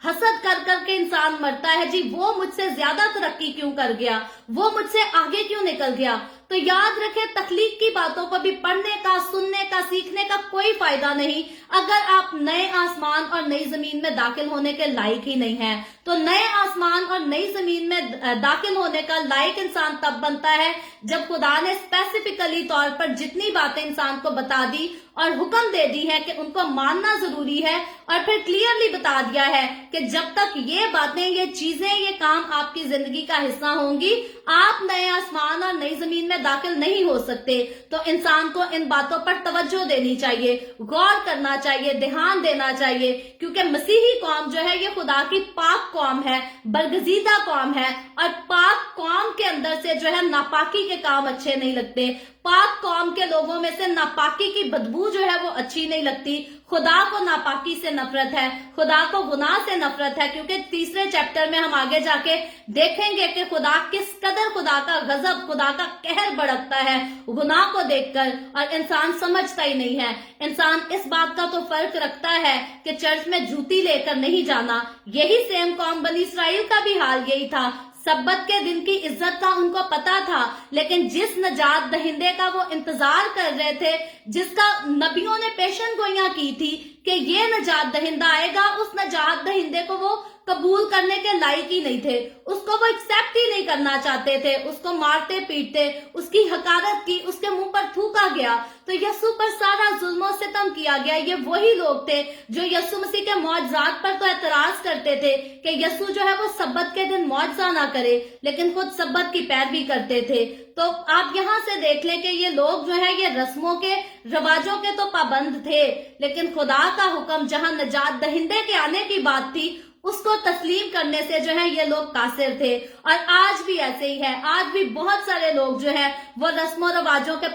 हसद कर करके इंसान मरता है। जी वो मुझसे ज्यादा तरक्की क्यों कर गया, वो मुझसे आगे क्यों निकल गया। तो याद रखें तखलीक की बातों को भी पढ़ने का, सुनने का, सीखने का कोई फायदा नहीं अगर आप नए आसमान और नई जमीन में दाखिल होने के लायक ही नहीं है। तो नए आसमान और नई जमीन में दाखिल होने का लायक इंसान तब बनता है जब खुदा ने स्पेसिफिकली तौर पर जितनी बातें इंसान को बता दी और हुक्म दे दी है कि उनको मानना जरूरी है, और फिर क्लियरली बता दिया है कि जब तक ये बातें, ये चीजें, ये काम आपकी जिंदगी का हिस्सा होंगी, आप नए आसमान और नई जमीन में दाखिल नहीं हो सकते। तो इंसान को इन बातों पर तवज्जो देनी चाहिए, गौर करना चाहिए, ध्यान देना चाहिए, क्योंकि मसीही कौम जो है ये खुदा की पाक कौम है, बरगजीदा कौम है, और पाक कौम के अंदर से जो है नापाकी के काम अच्छे नहीं लगते। पाक कौम के लोगों में से नापाकी की बदबू जो है वो अच्छी नहीं लगती। खुदा को नापाकी से नफरत है, खुदा को गुनाह से नफरत है, क्योंकि तीसरे चैप्टर में हम आगे जाके देखेंगे कि खुदा किस कदर, खुदा का गजब, खुदा का कहर भड़कता है गुनाह को देखकर, और इंसान समझता ही नहीं है। इंसान इस बात का तो फर्क रखता है कि चर्च में जूती लेकर नहीं जाना। यही सेम कौम बनी इसराइल का भी हाल यही था। सब्बत के दिन की इज्जत का उनको पता था, लेकिन जिस नजात दहिंदे का वो इंतजार कर रहे थे, जिसका नबियों ने पेशन गोइयां की थी कि ये नजात दहिंदा आएगा, उस नजात दहिंदे को वो कबूल करने के लायक ही नहीं थे, उसको वो एक्सेप्ट ही नहीं करना चाहते थे, उसको मारते पीटते, उसकी हकारत की, उसके मुंह पर थूका गया। तो यीशु पर सारा जुल्म और सितम किया गया। ये वही लोग थे जो यीशु मसीह के मौजज़ात पर तो एतराज करते थे कि यीशु जो है वो सब्बत के दिन मौजज़ा ना करे, लेकिन खुद सब्बत की पैरवी करते थे। तो आप यहाँ से देख लें कि ये लोग जो है ये रस्मों के, रवाजों के तो पाबंद थे, लेकिन खुदा का हुक्म जहाँ नजात दहिंदे के आने की बात थी, उसको तस्लीम करने से जो है ये लोग कासिर थे। और आज भी ऐसे ही है, आज भी बहुत सारे लोग जो है वो रस्मों रवाजों के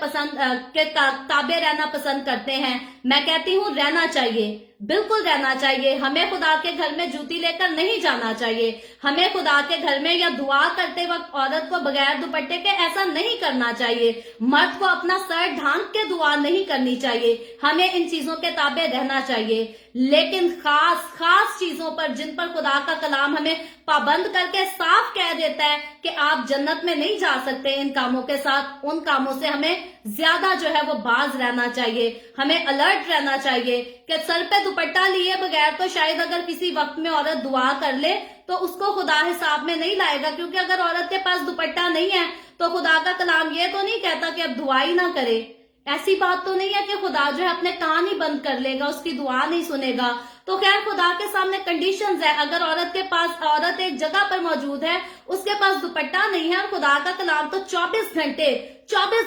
ताबे रहना पसंद करते हैं। मैं कहती हूँ रहना चाहिए, बिल्कुल रहना चाहिए। हमें खुदा के घर में जूती लेकर नहीं जाना चाहिए, हमें खुदा के घर में या दुआ करते वक्त औरत को बगैर दुपट्टे के ऐसा नहीं करना चाहिए, मर्द को अपना सर ढांक के दुआ नहीं करनी चाहिए, हमें इन चीजों के ताबे रहना चाहिए। लेकिन खास चीजों पर जिन पर खुदा का कलाम हमें पाबंद करके साफ कह देता है कि आप जन्नत में नहीं जा सकते इन कामों के साथ, उन कामों से हमें ज्यादा जो है वो बाज रहना चाहिए, हमें अलर्ट रहना चाहिए कि सर पे दुपट्टा लिए बगैर तो शायद अगर किसी वक्त में औरत दुआ कर ले तो उसको खुदा हिसाब में नहीं लाएगा, क्योंकि अगर औरत के पास दुपट्टा नहीं है तो खुदा का कलाम ये तो नहीं कहता कि अब दुआ ही ना करे। ऐसी बात तो नहीं है कि खुदा जो है अपने कान ही बंद कर लेगा, उसकी दुआ नहीं सुनेगा। तो खैर खुदा के सामने कंडीशंस है, अगर औरत एक जगह पर मौजूद है, उसके पास दुपट्टा नहीं है, और खुदा का कलाम तो 24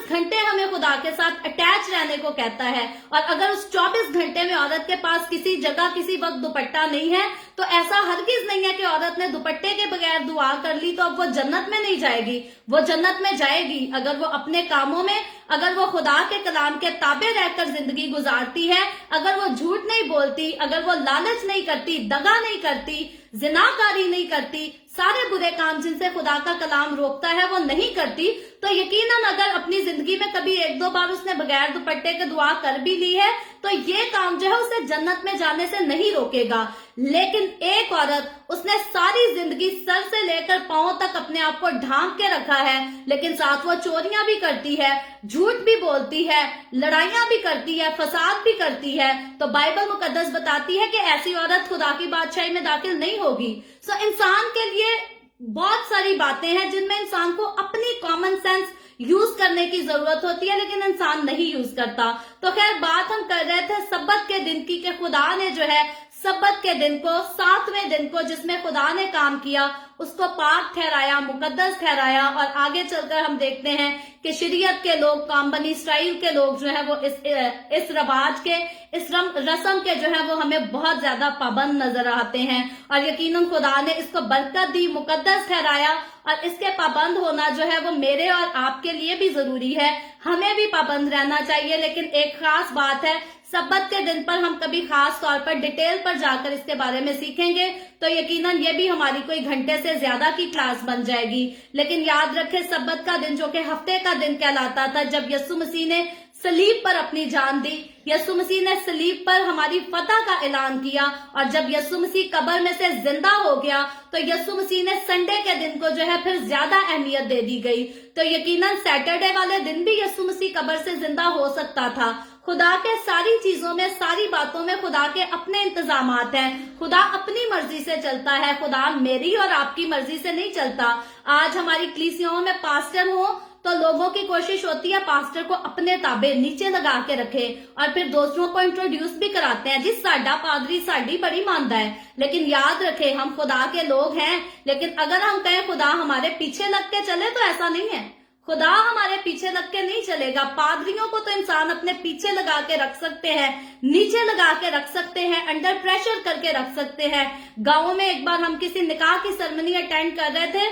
घंटे हमें खुदा के साथ अटैच रहने को कहता है, और अगर उस 24 घंटे में औरत के पास किसी जगह किसी वक्त दुपट्टा नहीं है, तो ऐसा हरगिज नहीं है कि औरत ने दुपट्टे के बगैर दुआ कर ली तो अब वो जन्नत में नहीं जाएगी। वो जन्नत में जाएगी अगर वो अपने कामों में, अगर वो खुदा के कलाम के ताबे रहकर जिंदगी गुजारती है, अगर वो झूठ नहीं बोलती, अगर वो लालच नहीं करती, दगा नहीं करती, जिनाकारी नहीं करती, सारे बुरे काम जिनसे खुदा का कलाम रोकता है वो नहीं करती, तो यकीनन अगर अपनी जिंदगी में कभी एक दो बार उसने बगैर दुपट्टे के दुआ कर भी ली है तो ये काम जो है उसे जन्नत में जाने से नहीं रोकेगा। लेकिन एक औरत, उसने सारी जिंदगी सर से लेकर पांव तक अपने आप को ढांक के रखा है, लेकिन साथ वो चोरियां भी करती है, झूठ भी बोलती है, लड़ाइयां भी करती है, फसाद भी करती है, तो बाइबल मुकद्दस बताती है कि ऐसी औरत खुदा की बादशाही में दाखिल नहीं होगी। सो इंसान के लिए बहुत सारी बातें हैं जिनमें इंसान को अपनी कॉमन सेंस यूज करने की जरूरत होती है, लेकिन इंसान नहीं यूज करता। तो खैर, बात हम कर रहे थे सब्बत के दिन की, कि खुदा ने जो है सब्बत के दिन को, 7वें दिन को जिसमें खुदा ने काम किया, उसको पाक ठहराया, मुकद्दस ठहराया। और आगे चलकर हम देखते हैं कि शरीयत के लोग, काम बनी इसराइल के लोग जो है वो इस रवाज के, इस रस्म के जो है वो हमें बहुत ज्यादा पाबंद नजर आते हैं। और यकीनन खुदा ने इसको बरकत दी, मुकद्दस ठहराया, और इसके पाबंद होना जो है वो मेरे और आपके लिए भी जरूरी है। हमें भी पाबंद रहना चाहिए। लेकिन एक खास बात है, सब्बत के दिन पर हम कभी खास तौर पर डिटेल पर जाकर इसके बारे में सीखेंगे तो यकीनन ये भी हमारी कोई घंटे से ज्यादा की क्लास बन जाएगी। लेकिन याद रखें, सब्बत का दिन जो कि हफ्ते का दिन कहलाता था, जब यीशु मसीह ने सलीब पर अपनी जान दी, यीशु मसीह ने सलीब पर हमारी फतह का ऐलान किया, और जब यीशु मसीह कब्र में से जिंदा हो गया तो यीशु मसीह ने संडे के दिन को जो है फिर ज्यादा अहमियत दे दी गई। तो यकीनन सैटरडे वाले दिन भी यीशु मसीह कब्र से जिंदा हो सकता था। खुदा के सारी चीजों में, सारी बातों में खुदा के अपने इंतजामात हैं। खुदा अपनी मर्जी से चलता है, खुदा मेरी और आपकी मर्जी से नहीं चलता। आज हमारी कलीसियाओं में पास्टर हो तो लोगों की कोशिश होती है पास्टर को अपने ताबे नीचे लगा के रखे, और फिर दूसरों को इंट्रोड्यूस भी कराते हैं, जिस साडा पादरी साडी बड़ी मानता है। लेकिन याद रखें, हम खुदा के लोग हैं, लेकिन अगर हम कहें खुदा हमारे पीछे लग के चले तो ऐसा नहीं है। खुदा हमारे पीछे लग के नहीं चलेगा। पादरियों को तो इंसान अपने पीछे लगा के रख सकते हैं, नीचे लगा के रख सकते हैं, अंडर प्रेशर करके रख सकते हैं। गाँव में एक बार हम किसी निकाह की सेरेमनी अटेंड कर रहे थे,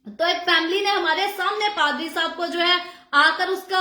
तो एक फैमिली ने हमारे सामने पादरी साहब को जो है आकर उसका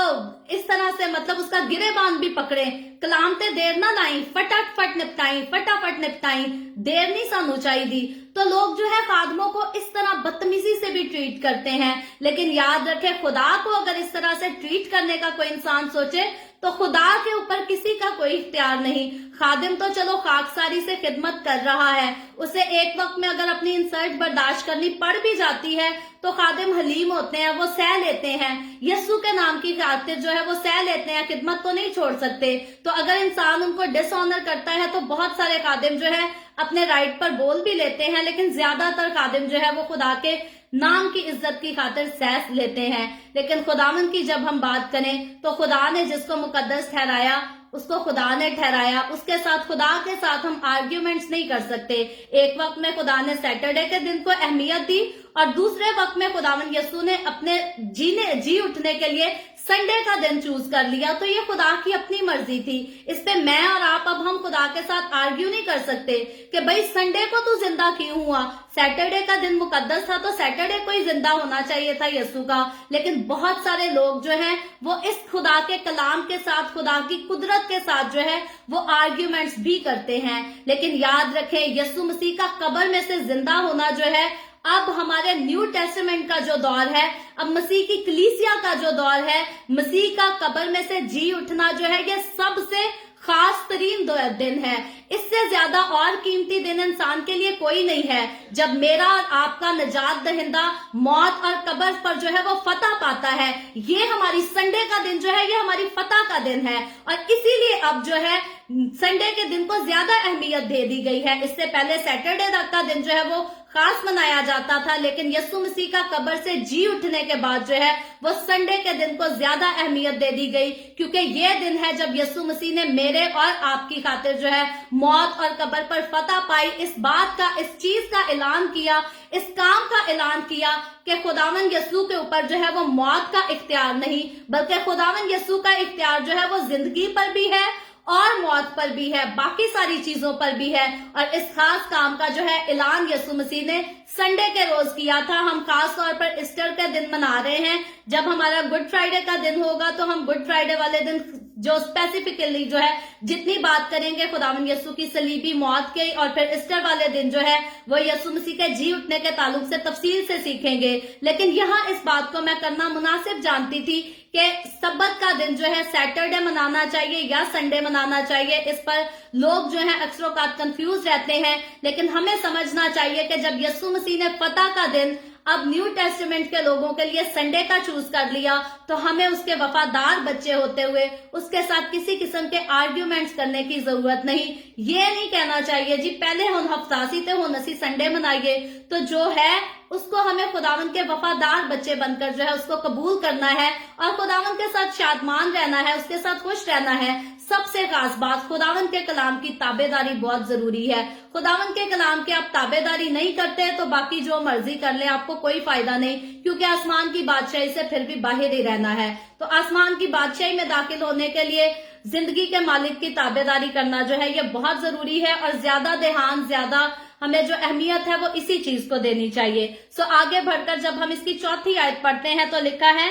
इस तरह से, मतलब उसका गिरेबान भी पकड़े, कलामते देर ना लाई, फटाफट निपटाई, फटाफट निपटाई, देर नहीं सानू चाहिए। तो लोग जो है खादमों को इस तरह बदतमीजी से भी ट्रीट करते हैं। लेकिन याद रखें, खुदा को अगर इस तरह से ट्रीट करने का कोई इंसान सोचे तो खुदा के ऊपर किसी का कोई इख्तियार नहीं। खादिम तो चलो खाकसारी से खिदमत कर रहा है, उसे एक वक्त में अगर अपनी इंसल्ट बर्दाश्त करनी पड़ भी जाती है तो खादिम हलीम होते हैं, वो सह लेते हैं, यीशु के नाम की खातिर जो है वो सह लेते हैं, खिदमत तो नहीं छोड़ सकते। तो अगर इंसान उनको डिसऑनर करता है तो बहुत सारे खादिम जो है अपने राइट पर बोल भी लेते हैं, लेकिन ज्यादातर खादिम जो है वो खुदा के नाम की इज्जत की खातिर सह लेते हैं। लेकिन खुदावंद की जब हम बात करें तो खुदा ने जिसको मुकद्दस ठहराया उसको खुदा ने ठहराया, उसके साथ, खुदा के साथ हम आर्ग्यूमेंट्स नहीं कर सकते। एक वक्त में खुदा ने सैटरडे के दिन को अहमियत दी, और दूसरे वक्त में खुदावंद यीशु ने अपने जी उठने के लिए संडे का दिन चूज कर लिया। तो ये खुदा की अपनी मर्जी थी। इस पे मैं और आप, अब हम खुदा के साथ आर्ग्यू नहीं कर सकते कि भाई संडे को तू जिंदा क्यों हुआ, सैटरडे का दिन मुकद्दस था तो सैटरडे को ही जिंदा होना चाहिए था यीशु का। लेकिन बहुत सारे लोग जो हैं वो इस खुदा के कलाम के साथ, खुदा की कुदरत के साथ जो है वो आर्ग्यूमेंट्स भी करते हैं। लेकिन याद रखें, यीशु मसीह का कब्र में से जिंदा होना जो है, अब हमारे न्यू टेस्टामेंट का जो दौर है, अब मसीह की कलीसिया का जो दौर है, मसीह का कब्र में से जी उठना जो है, ये सबसे खास तरीन दिन है। इससे ज्यादा और कीमती दिन इंसान के लिए कोई नहीं है, जब मेरा और आपका निजात दहिंदा मौत और कब्र पर जो है वो फतह पाता है। ये हमारी संडे का दिन जो है, ये हमारी फतह का दिन है, और इसीलिए अब जो है संडे के दिन को ज्यादा अहमियत दे दी गई है। इससे पहले सैटरडे का दिन जो है वो खास मनाया जाता था, लेकिन यीशु मसीह का कब्र से जी उठने के बाद जो है वो संडे के दिन को ज्यादा अहमियत दे दी गई, क्योंकि ये दिन है जब यीशु मसीह ने मेरे और आपकी खातिर जो है मौत और कब्र पर फतह पाई। इस बात का, इस चीज का ऐलान किया, इस काम का ऐलान किया कि खुदावंद यीशु के ऊपर जो है वो मौत का इख्तियार नहीं, बल्कि खुदावंद यीशु का इख्तियार जो है वो जिंदगी पर भी है और मौत पर भी है, बाकी सारी चीजों पर भी है। और इस खास काम का जो है ऐलान यीशु मसीह ने संडे के रोज किया था। हम खास तौर पर ईस्टर के दिन मना रहे हैं। जब हमारा गुड फ्राइडे का दिन होगा तो हम गुड फ्राइडे वाले दिन जो स्पेसिफिकली जो है जितनी बात करेंगे खुदावंद यीशु की सलीबी मौत के और फिर ईस्टर वाले दिन जो है वो यीशु मसीह के जी उठने के ताल्लुक से तफसील से सीखेंगे। लेकिन यहाँ इस बात को मैं करना मुनासिब जानती थी कि सब्बत का दिन जो है सैटरडे मनाना चाहिए या संडे मनाना चाहिए। इस पर लोग जो है अक्सर औक़ात कंफ्यूज रहते हैं, लेकिन हमें समझना चाहिए कि जब यीशु मसीह ने फतह का दिन अब न्यू टेस्टामेंट के लोगों के लिए संडे का चूज कर लिया, तो हमें उसके वफादार बच्चे होते हुए उसके साथ किसी किस्म के आर्ग्यूमेंट्स करने की जरूरत नहीं। ये नहीं कहना चाहिए जी पहले हम हफ्तासी थे हुन असी संडे मनाइए। तो जो है उसको हमें खुदावंद के वफादार बच्चे बनकर जो है उसको कबूल करना है और खुदावंद के साथ शादमान रहना है, उसके साथ खुश रहना है। सबसे खास बात, खुदावंद के कलाम की ताबेदारी बहुत जरूरी है। खुदावंद के कलाम की आप ताबेदारी नहीं करते तो बाकी जो मर्जी कर ले आपको कोई फायदा नहीं, क्योंकि आसमान की बादशाही से फिर भी बाहर ही रहना है। तो आसमान की बादशाही में दाखिल होने के लिए जिंदगी के मालिक की ताबेदारी करना जो है ये बहुत जरूरी है और ज्यादा ध्यान, ज्यादा हमें जो अहमियत है वो इसी चीज को देनी चाहिए। सो आगे बढ़कर जब हम इसकी चौथी आयत पढ़ते हैं तो लिखा है,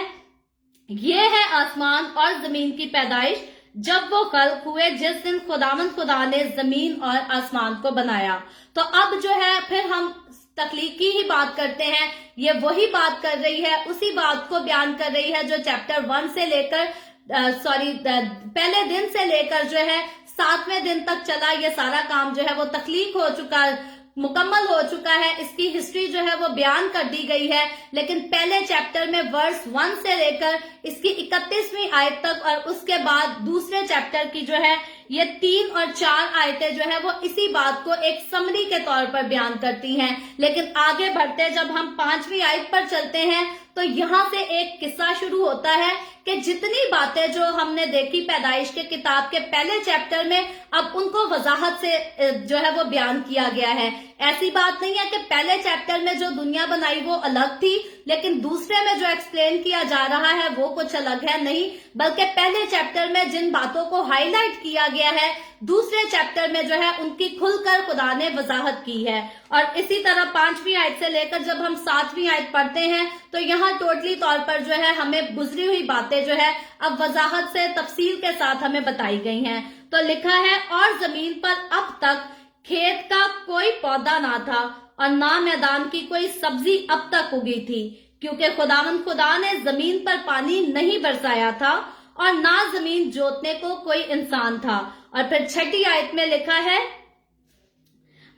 ये है आसमान और जमीन की पैदाइश जब वो खल्क हुए जिस दिन खुदावंद खुदा ने जमीन और आसमान को बनाया। तो अब जो है फिर हम तख्लीक की ही बात करते हैं। ये वही बात कर रही है, उसी बात को बयान कर रही है जो चैप्टर 1 से लेकर पहले दिन से लेकर जो है 7वें दिन तक चला। ये सारा काम जो है वो तख्लीक हो चुका, मुकम्मल हो चुका है। इसकी हिस्ट्री जो है वो बयान कर दी गई है। लेकिन पहले चैप्टर में वर्स 1 से लेकर इसकी 31वीं आयत तक और उसके बाद दूसरे चैप्टर की जो है ये 3 और 4 आयतें जो है वो इसी बात को एक समरी के तौर पर बयान करती हैं। लेकिन आगे बढ़ते जब हम 5वीं आयत पर चलते हैं तो यहाँ से एक किस्सा शुरू होता है कि जितनी बातें जो हमने देखी पैदाइश के किताब के पहले चैप्टर में, अब उनको वजाहत से जो है वो बयान किया गया है। ऐसी बात नहीं है कि पहले चैप्टर में जो दुनिया बनाई वो अलग थी, लेकिन दूसरे में जो एक्सप्लेन किया जा रहा है वो कुछ अलग है, नहीं, बल्कि पहले चैप्टर में जिन बातों को हाईलाइट किया गया है दूसरे चैप्टर में जो है उनकी खुलकर खुदा ने वजाहत की है। और इसी तरह 5वीं आयत से लेकर जब हम 7वीं आयत पढ़ते हैं तो यहाँ टोटली तौर पर जो है हमें गुजरी हुई बातें जो है अब वजाहत से तफसील के साथ हमें बताई गई हैं। तो लिखा है, और जमीन पर अब तक खेत का कोई पौधा ना था और ना मैदान की कोई सब्जी अब तक उगी थी, क्योंकि खुदावंद खुदा ने जमीन पर पानी नहीं बरसाया था और ना जमीन जोतने को कोई इंसान था। और फिर 6ठी आयत में लिखा है,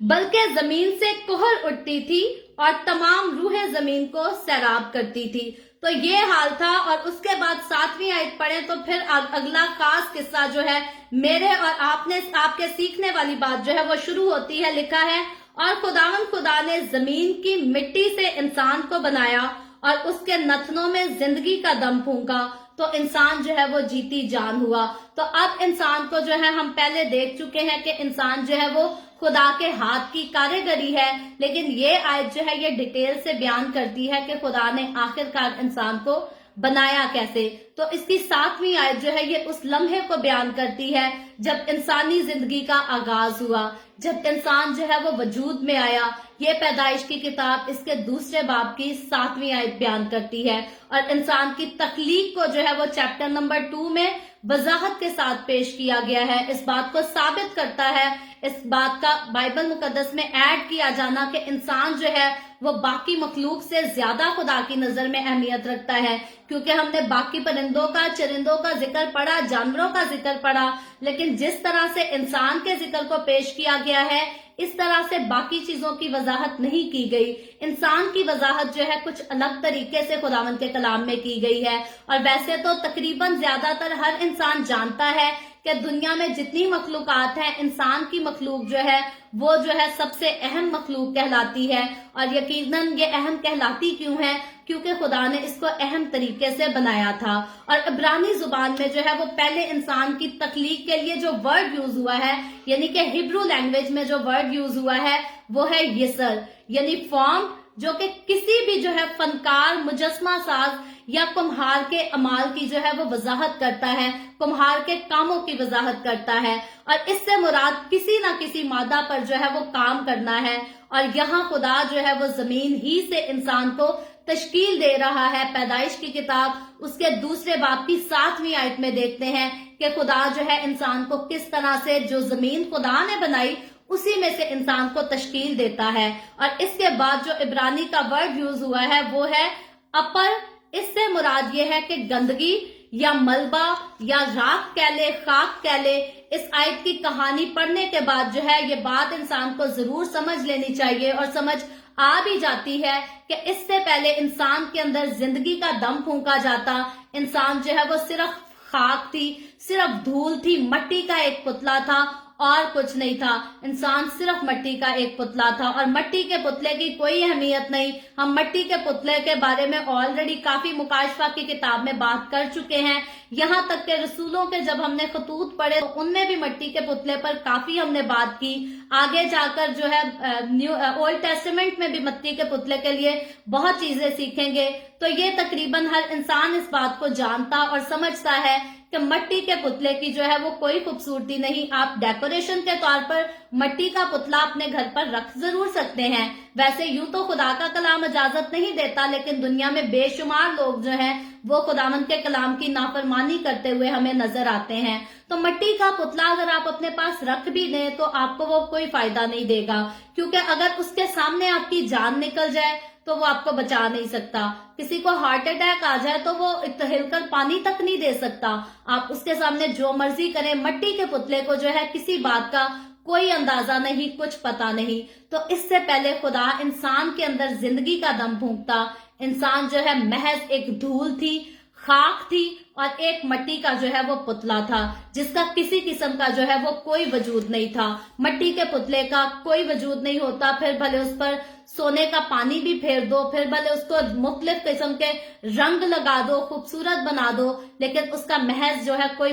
बल्कि जमीन से कोहर उठती थी और तमाम रूहें जमीन को सैराब करती थी। तो ये हाल था। और उसके बाद 7वीं आयत पढ़े तो फिर अगला खास किस्सा जो है मेरे और आपके सीखने वाली बात जो है वो शुरू होती है। लिखा है, और खुदावंद खुदा ने जमीन की मिट्टी से इंसान को बनाया और उसके नथनों में जिंदगी का दम फूंका, तो इंसान जो है वो जीती जान हुआ। तो अब इंसान को जो है हम पहले देख चुके हैं कि इंसान जो है वो खुदा के हाथ की कारीगरी है, लेकिन ये आयत जो है ये डिटेल से बयान करती है कि खुदा ने आखिरकार इंसान को बनाया कैसे। तो इसकी 7वीं आयत जो है ये उस लम्हे को बयान करती है जब इंसानी जिंदगी का आगाज हुआ, जब इंसान जो है वो वजूद में आया। ये पैदाइश की किताब इसके दूसरे बाब की 7वीं आयत बयान करती है। और इंसान की तख्लीक को जो है वो चैप्टर नंबर 2 में वजाहत के साथ पेश किया गया है। इस बात को साबित करता है, इस बात का बाइबल मुकद्दस में ऐड किया जाना कि इंसान जो है वो बाकी मखलूक से ज्यादा खुदा की नजर में अहमियत रखता है, क्योंकि हमने बाकी परिंदों का, चरिंदों का जिक्र पढ़ा, जानवरों का जिक्र पढ़ा, लेकिन जिस तरह से इंसान के जिक्र को पेश किया गया है इस तरह से बाकी चीजों की वजाहत नहीं की गई। इंसान की वजाहत जो है कुछ अलग तरीके से खुदावंद के कलाम में की गई है। और वैसे तो तकरीबन ज्यादातर हर इंसान जानता है कि दुनिया में जितनी मखलूकात हैं, इंसान की मखलूक जो है वो जो है सबसे अहम मखलूक कहलाती है। और यकीनन ये अहम कहलाती क्यों है? क्योंकि खुदा ने इसको अहम तरीके से बनाया था। और इब्रानी जुबान में जो है वो पहले इंसान की तख्लीक के लिए जो वर्ड यूज हुआ है, यानी कि हिब्रू लैंग्वेज में जो वर्ड यूज हुआ है वो है यसर, यानी फॉर्म, जो कि किसी भी जो है फनकार, मुजस्मा साज या कुम्हार के अमाल की जो है वो वजाहत करता है, कुम्हार के कामों की वजाहत करता है। और इससे मुराद किसी ना किसी मादा पर जो है वो काम करना है। और यहाँ खुदा जो है वो जमीन ही से इंसान को तश्कील दे रहा है। पैदाइश की किताब उसके दूसरे बाब की 7वीं आयत में देखते हैं کہ خدا जो है इंसान को किस तरह से जो जमीन खुदा ने बनाई उसी में से इंसान को तश्कील देता है। और इसके बाद जो इब्रानी का वर्ड यूज हुआ है वो है अपर। इससे मुराद ये है कि गंदगी या मलबा या राख कह ले, खाक कह ले। इस आयत की कहानी पढ़ने के बाद जो है ये बात इंसान को जरूर समझ लेनी चाहिए और समझ आ भी जाती है कि इससे पहले इंसान के अंदर जिंदगी का दम फूंका जाता। इंसान जो है वो सिर्फ खाक थी, सिर्फ धूल थी, मट्टी का एक पुतला था और कुछ नहीं था। इंसान सिर्फ मट्टी का एक पुतला था और मट्टी के पुतले की कोई अहमियत नहीं। हम मट्टी के पुतले के बारे में ऑलरेडी काफी मुकाशफा की किताब में बात कर चुके हैं। यहाँ तक के रसूलों के जब हमने खतूत पढ़े तो उनमें भी मट्टी के पुतले पर काफी हमने बात की। आगे जाकर जो है ओल्ड टेस्टामेंट में भी मट्टी के पुतले के लिए बहुत चीजें सीखेंगे। तो ये तकरीबन हर इंसान इस बात को जानता और समझता है कि मट्टी के पुतले की जो है वो कोई खूबसूरती नहीं। आप डेकोरेशन के तौर पर मट्टी का पुतला अपने घर पर रख जरूर सकते हैं। वैसे यूं तो खुदा का कलाम इजाजत नहीं देता, लेकिन दुनिया में बेशुमार लोग जो हैं वो खुदावंद के कलाम की नाफरमानी करते हुए हमें नजर आते हैं। तो मट्टी का पुतला अगर आप अपने पास रख भी दें तो आपको वो कोई फायदा नहीं देगा, क्योंकि अगर उसके सामने आपकी जान निकल जाए तो वो आपको बचा नहीं सकता। किसी को हार्ट अटैक आ जाए तो वो हिलकर पानी तक नहीं दे सकता। आप उसके सामने जो मर्जी करें, मट्टी के पुतले को जो है किसी बात का कोई अंदाजा नहीं, कुछ पता नहीं। तो इससे पहले खुदा इंसान के अंदर जिंदगी का दम फूंकता। इंसान जो है महज एक धूल थी, खाक थी और एक मट्टी का जो है वो पुतला था, जिसका किसी किस्म का जो है वो कोई वजूद नहीं था। मट्टी के पुतले का कोई वजूद नहीं होता, फिर भले उस पर सोने का पानी भी फेर दो, फिर भले उसको मुख्तलिफ किस्म के रंग लगा दो, खूबसूरत बना दो, लेकिन उसका महज जो है कोई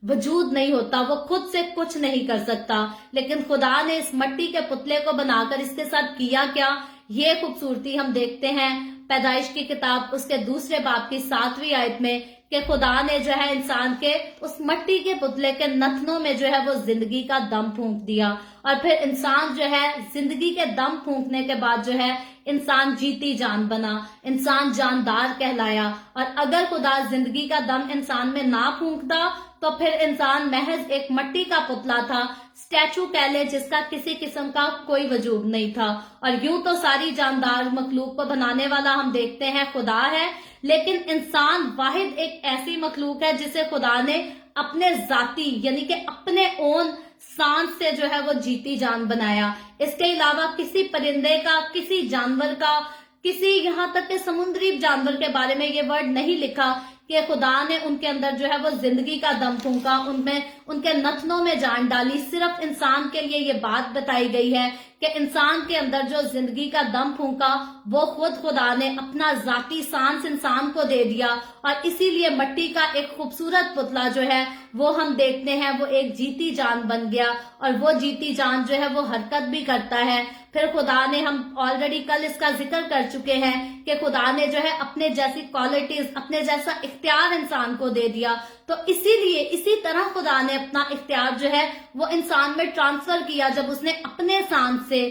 वजूद नहीं होता। वो खुद से कुछ नहीं कर सकता। लेकिन खुदा ने इस मट्टी के पुतले को बनाकर इसके साथ किया क्या, ये खूबसूरती हम देखते हैं पैदाइश की किताब उसके दूसरे बाब की 7वीं आयत में कि खुदा ने जो है इंसान के उस मट्टी के पुतले के नथनों में जो है वो जिंदगी का दम फूंक दिया। और फिर इंसान जो है जिंदगी के दम फूंकने के बाद जो है इंसान जीती जान बना, इंसान जानदार कहलाया। और अगर खुदा जिंदगी का दम इंसान में ना फूंकता तो फिर इंसान महज एक मट्टी का पुतला था, स्टैचू कह ले, जिसका किसी किस्म का कोई वजूद नहीं था। और यूं तो सारी जानदार मखलूक को बनाने वाला हम देखते हैं खुदा है, लेकिन इंसान वाहिद एक ऐसी मखलूक है जिसे खुदा ने अपने जाती यानी कि अपने ओन सांस से जो है वो जीती जान बनाया। इसके अलावा किसी परिंदे का, किसी जानवर का, किसी यहाँ तक के समुद्री जानवर के बारे में ये वर्ड नहीं लिखा कि खुदा ने उनके अंदर जो है वो जिंदगी का दम फूंका, उनमें उनके नथनों में जान डाली। सिर्फ इंसान के लिए ये बात बताई गई है कि इंसान के अंदर जो जिंदगी का दम फूंका वो खुद खुदा ने अपना जाती सांस इंसान को दे दिया। और इसीलिए मट्टी का एक खूबसूरत पुतला जो है वो हम देखते हैं वो एक जीती जान बन गया, और वो जीती जान जो है वो हरकत भी करता है। फिर खुदा ने, हम ऑलरेडी कल इसका जिक्र कर चुके हैं कि खुदा ने जो है अपने जैसी क्वालिटीज, अपने जैसा इख्तियार इंसान को दे दिया। तो इसीलिए इसी तरह खुदा ने अपना इख्तियार जो है वो इंसान में ट्रांसफर किया। जब उसने अपने सांस से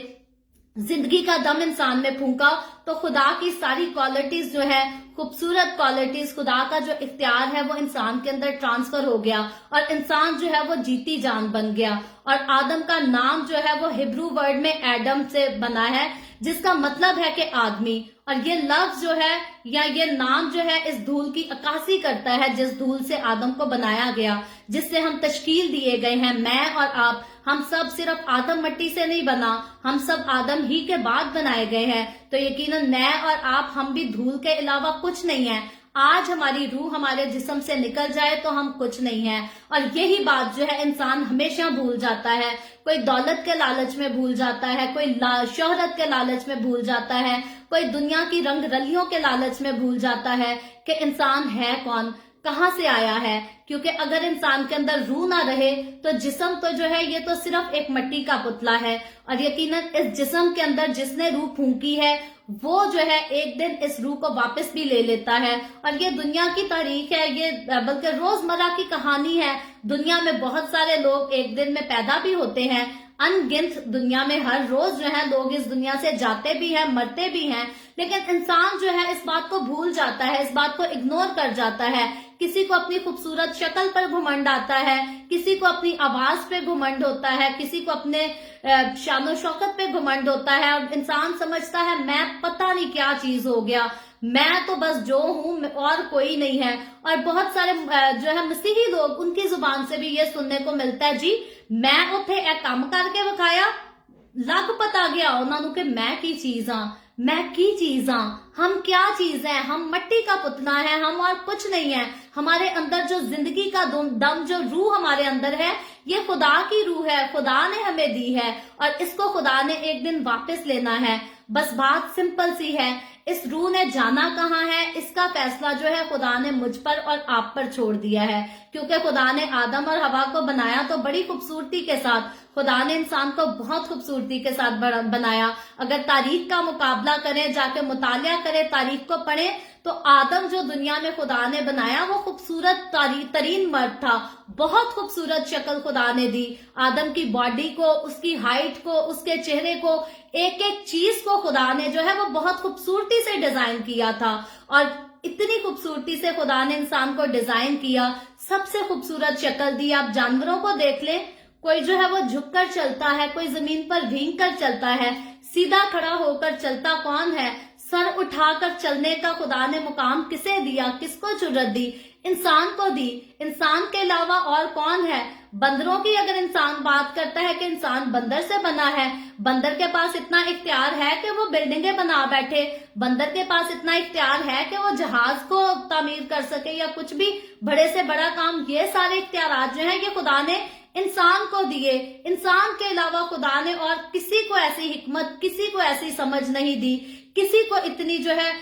जिंदगी का दम इंसान में फूंका तो खुदा की सारी क्वालिटीज जो है, खूबसूरत क्वालिटीज, खुदा का जो इख्तियार है वो इंसान के अंदर ट्रांसफर हो गया और इंसान जो है वो जीती जान बन गया। और आदम का नाम जो है वो हिब्रू वर्ड में एडम से बना है, जिसका मतलब है कि आदमी। और ये लफ्ज जो है या ये नाम जो है इस धूल की अक्कासी करता है जिस धूल से आदम को बनाया गया, जिससे हम तश्कील दिए गए हैं। मैं और आप, हम सब सिर्फ आदम मट्टी से नहीं बना, हम सब आदम ही के बाद बनाए गए हैं। तो यकीनन मैं और आप, हम भी धूल के अलावा कुछ नहीं है। आज हमारी रूह हमारे जिस्म से निकल जाए तो हम कुछ नहीं है। और यही बात जो है इंसान हमेशा भूल जाता है। कोई दौलत के लालच में भूल जाता है, कोई शोहरत के लालच में भूल जाता है, कोई दुनिया की रंग रलियों के लालच में भूल जाता है कि इंसान है कौन, कहाँ से आया है। क्योंकि अगर इंसान के अंदर रूह ना रहे तो जिस्म तो जो है ये तो सिर्फ एक मट्टी का पुतला है। और यकीनन इस जिस्म के अंदर जिसने रूह फूंकी है वो जो है एक दिन इस रूह को वापस भी ले लेता है। और ये दुनिया की तारीख है, ये बल्कि रोजमर्रा की कहानी है। दुनिया में बहुत सारे लोग एक दिन में पैदा भी होते हैं, अनगिनत दुनिया में हर रोज जो है लोग इस दुनिया से जाते भी हैं, मरते भी हैं, लेकिन इंसान जो है इस बात को भूल जाता है, इस बात को इग्नोर कर जाता है। किसी को अपनी खूबसूरत शक्ल पर घुमंड आता है, किसी को अपनी आवाज पे घुमंड होता है, किसी को अपने शानो शौकत पे घुमंड होता है, और इंसान समझता है मैं पता नहीं क्या चीज हो गया, मैं तो बस जो हूं और कोई नहीं है। और बहुत सारे जो है मसीही लोग, उनकी जुबान से भी ये सुनने को मिलता है, जी मैं उथे ए काम करके विखाया, लग पता गया उन्होंने कि मैं की चीज हाँ, मैं की चीज हाँ, हम क्या चीज है, हम मिट्टी का पुतला है, हम और कुछ नहीं है। हमारे अंदर जो जिंदगी का दम, जो रूह हमारे अंदर है, ये खुदा की रूह है, खुदा ने हमें दी है, और इसको खुदा ने एक दिन वापस लेना है। बस बात सिंपल सी है, इस रूह ने जाना कहाँ है, इसका फैसला जो है खुदा ने मुझ पर और आप पर छोड़ दिया है। क्योंकि खुदा ने आदम और हवा को बनाया तो बड़ी खूबसूरती के साथ, खुदा ने इंसान को बहुत खूबसूरती के साथ बनाया। अगर तारीख का मुकाबला करें, जाके मुतालिया करें, तारीख को पढ़ें, तो आदम जो दुनिया में खुदा ने बनाया वो खूबसूरत तरीन मर्द था, बहुत खूबसूरत शक्ल खुदा ने दी। आदम की बॉडी को, उसकी हाइट को, उसके चेहरे को, एक एक चीज को खुदा ने जो है वो बहुत खूबसूरती से डिजाइन किया था। और इतनी खूबसूरती से खुदा ने इंसान को डिजाइन किया, सबसे खूबसूरत शक्ल दी। आप जानवरों को देख लें, कोई जो है वो झुककर चलता है, कोई जमीन पर भींग कर चलता है, सीधा खड़ा होकर चलता कौन है? सर उठाकर चलने का खुदा ने मुकाम किसे दिया, किसको जुर्रत दी? इंसान को दी। इंसान के अलावा और कौन है? बंदरों की अगर इंसान बात करता है कि इंसान बंदर से बना है, बंदर के पास इतना इख्तियार है कि वो बिल्डिंगें बना बैठे, बंदर के पास इतना इख्तियार है कि वो जहाज को तामीर कर सके या कुछ भी बड़े से बड़ा काम। ये सारे इख्तियारात जो है ये खुदा ने इंसान को दिए। इंसान के अलावा खुदा ने और किसी को ऐसी हिकमत, किसी को ऐसी समझ नहीं दी, किसी को इतनी जो है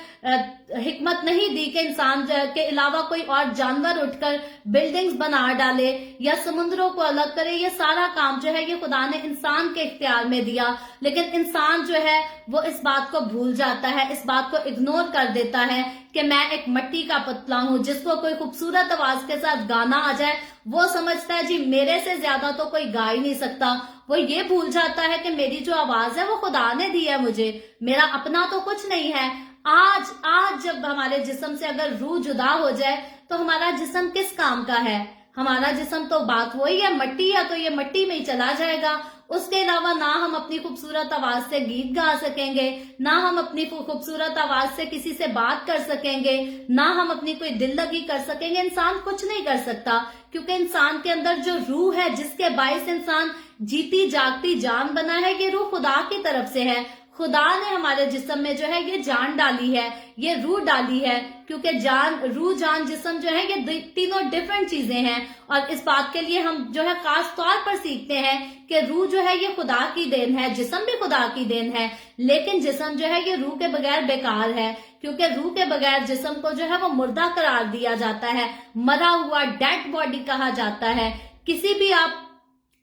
हिकमत नहीं दी कि इंसान के अलावा कोई और जानवर उठकर बिल्डिंग्स बना डाले या समुद्रों को अलग करे। ये सारा काम जो है ये खुदा ने इंसान के इख्तियार में दिया, लेकिन इंसान जो है वो इस बात को भूल जाता है, इस बात को इग्नोर कर देता है कि मैं एक मिट्टी का पुतला हूं। जिसको कोई खूबसूरत आवाज के साथ गाना आ जाए वो समझता है जी मेरे से ज्यादा तो कोई गा ही नहीं सकता। वो ये भूल जाता है कि मेरी जो आवाज है वो खुदा ने दी है मुझे, मेरा अपना तो कुछ नहीं है। आज जब हमारे जिस्म से अगर रूह जुदा हो जाए तो हमारा जिस्म किस काम का है? हमारा जिस्म तो बात वही है, मट्टी है, तो ये मट्टी में ही चला जाएगा। उसके अलावा ना हम अपनी खूबसूरत आवाज से गीत गा सकेंगे, ना हम अपनी खूबसूरत आवाज से किसी से बात कर सकेंगे, ना हम अपनी कोई दिल लगी कर सकेंगे। इंसान कुछ नहीं कर सकता, क्योंकि इंसान के अंदर जो रूह है जिसके बाइस इंसान जीती जागती जान बना है, ये रूह खुदा की तरफ से है। खुदा ने हमारे जिस्म में जो है ये जान डाली है, ये रूह डाली है, क्योंकि जान, रूह, जान, जिस्म जो है ये तीनों डिफरेंट चीजें हैं। और इस बात के लिए हम जो है खास तौर पर सीखते हैं कि रूह जो है ये खुदा की देन है, जिस्म भी खुदा की देन है, लेकिन जिस्म जो है ये रूह के बगैर बेकार है, क्योंकि रूह के बगैर जिस्म को जो है वो मुर्दा करार दिया जाता है, मरा हुआ, डेड बॉडी कहा जाता है। किसी भी आप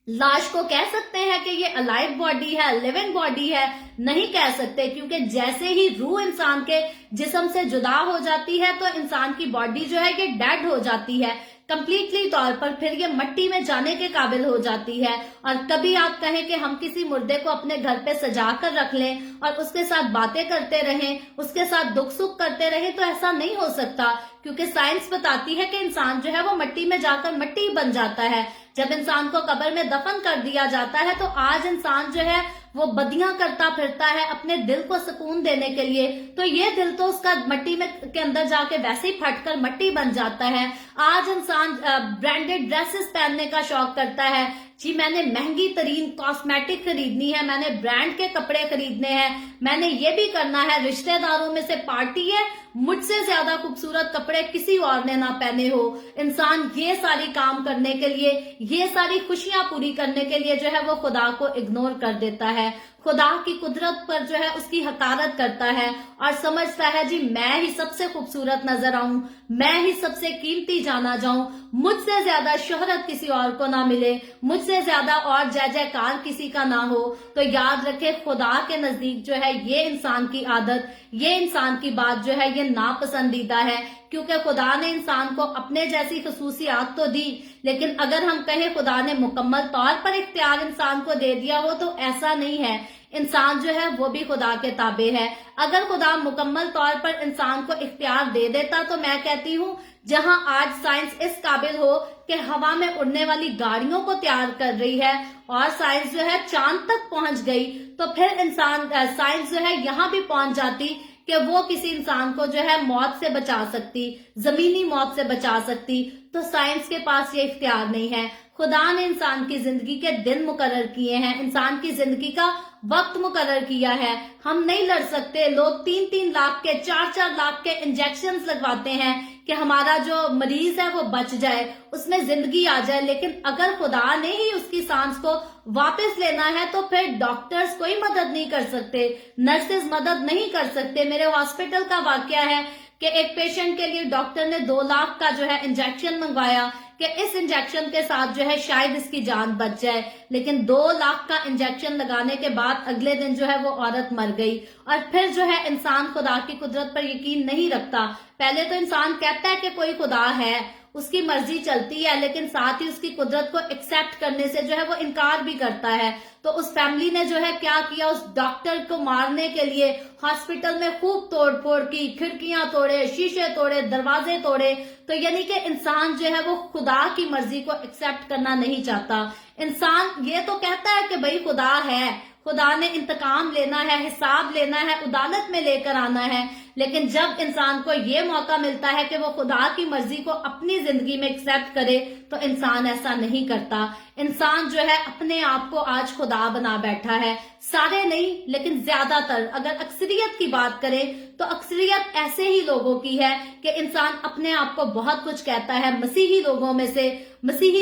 लाश को कह सकते हैं कि ये अलाइव बॉडी है, लिविंग बॉडी है? नहीं कह सकते, क्योंकि जैसे ही रूह इंसान के जिस्म से जुदा हो जाती है तो इंसान की बॉडी जो है ये डेड हो जाती है कंप्लीटली तौर पर, फिर ये मट्टी में जाने के काबिल हो जाती है। और कभी आप कहें कि हम किसी मुर्दे को अपने घर पे सजा कर रख लें और उसके साथ बातें करते रहें, उसके साथ दुख सुख करते रहें, तो ऐसा नहीं हो सकता, क्योंकि साइंस बताती है कि इंसान जो है वो मट्टी में जाकर मट्टी बन जाता है। जब इंसान को कब्र में दफन कर दिया जाता है तो आज इंसान जो है वो बदियां करता फिरता है अपने दिल को सुकून देने के लिए, तो ये दिल तो उसका मट्टी में के अंदर जाके वैसे ही फटकर मट्टी बन जाता है। आज इंसान ब्रांडेड ड्रेसेस पहनने का शौक करता है, जी मैंने महंगी तरीन कॉस्मेटिक खरीदनी है, मैंने ब्रांड के कपड़े खरीदने हैं, मैंने ये भी करना है, रिश्तेदारों में से पार्टी है, मुझसे ज्यादा खूबसूरत कपड़े किसी और ने ना पहने हो। इंसान ये सारी काम करने के लिए, ये सारी खुशियां पूरी करने के लिए जो है वो खुदा को इग्नोर कर देता है, खुदा की कुदरत पर जो है उसकी हकारत करता है और समझता है जी मैं ही सबसे खूबसूरत नजर आऊं, मैं ही सबसे कीमती जाना जाऊं, मुझसे ज्यादा शोहरत किसी और को ना मिले, मुझसे ज्यादा और जय जयकार किसी का ना हो। तो याद रखे, खुदा के नजदीक जो है ये इंसान की आदत, ये इंसान की बात जो है ये नापसंदीदा है, क्योंकि खुदा ने इंसान को अपने जैसी खसूसियात तो दी लेकिन अगर हम कहें खुदा ने मुकम्मल तौर पर इख्तियार इंसान को दे दिया हो तो ऐसा नहीं है। इंसान जो है वो भी खुदा के ताबे है। अगर खुदा मुकम्मल तौर पर इंसान को इख्तियार दे देता तो मैं कहती हूँ जहां आज साइंस इस काबिल हो कि हवा में उड़ने वाली गाड़ियों को तैयार कर रही है और साइंस जो है चांद तक पहुंच गई, तो फिर साइंस जो है यहाँ भी पहुंच जाती कि वो किसी इंसान को जो है मौत से बचा सकती, जमीनी मौत से बचा सकती। तो साइंस के पास ये इख्तियार नहीं है। खुदा ने इंसान की जिंदगी के दिन मुकर्रर किए हैं, इंसान की जिंदगी का वक्त मुकर्रर किया है। हम नहीं लड़ सकते। लोग 3-3 लाख के 4-4 लाख के इंजेक्शंस लगवाते हैं कि हमारा जो मरीज है वो बच जाए, उसमें जिंदगी आ जाए। लेकिन अगर खुदा ने ही उसकी सांस को वापस लेना है तो फिर डॉक्टर्स कोई मदद नहीं कर सकते, नर्सेज मदद नहीं कर सकते। मेरे हॉस्पिटल का वाकया है कि एक पेशेंट के लिए डॉक्टर ने 2 लाख का जो है इंजेक्शन मंगवाया कि इस इंजेक्शन के साथ जो है शायद इसकी जान बच जाए, लेकिन 2 लाख का इंजेक्शन लगाने के बाद अगले दिन जो है वो औरत मर गई। और फिर जो है इंसान खुदा की कुदरत पर यकीन नहीं रखता। पहले तो इंसान कहता है कि कोई खुदा है, उसकी मर्जी चलती है, लेकिन साथ ही उसकी कुदरत को एक्सेप्ट करने से जो है वो इनकार भी करता है। तो उस फैमिली ने जो है क्या किया, उस डॉक्टर को मारने के लिए हॉस्पिटल में खूब तोड़फोड़ की, खिड़कियां तोड़े, शीशे तोड़े, दरवाजे तोड़े। तो यानी कि इंसान जो है वो खुदा की मर्जी को एक्सेप्ट करना नहीं चाहता। इंसान ये तो कहता है कि भाई खुदा है, खुदा ने इंतकाम लेना है, हिसाब लेना है, अदालत में लेकर आना है, लेकिन जब इंसान को ये मौका मिलता है कि वो खुदा की मर्जी को अपनी जिंदगी में एक्सेप्ट करे तो इंसान ऐसा नहीं करता। इंसान जो है अपने आप को आज खुदा बना बैठा है। सारे नहीं लेकिन ज्यादातर, अगर अक्सरियत की बात करें तो अक्सरियत ऐसे ही लोगों की है कि इंसान अपने आप को बहुत कुछ कहता है। मसीही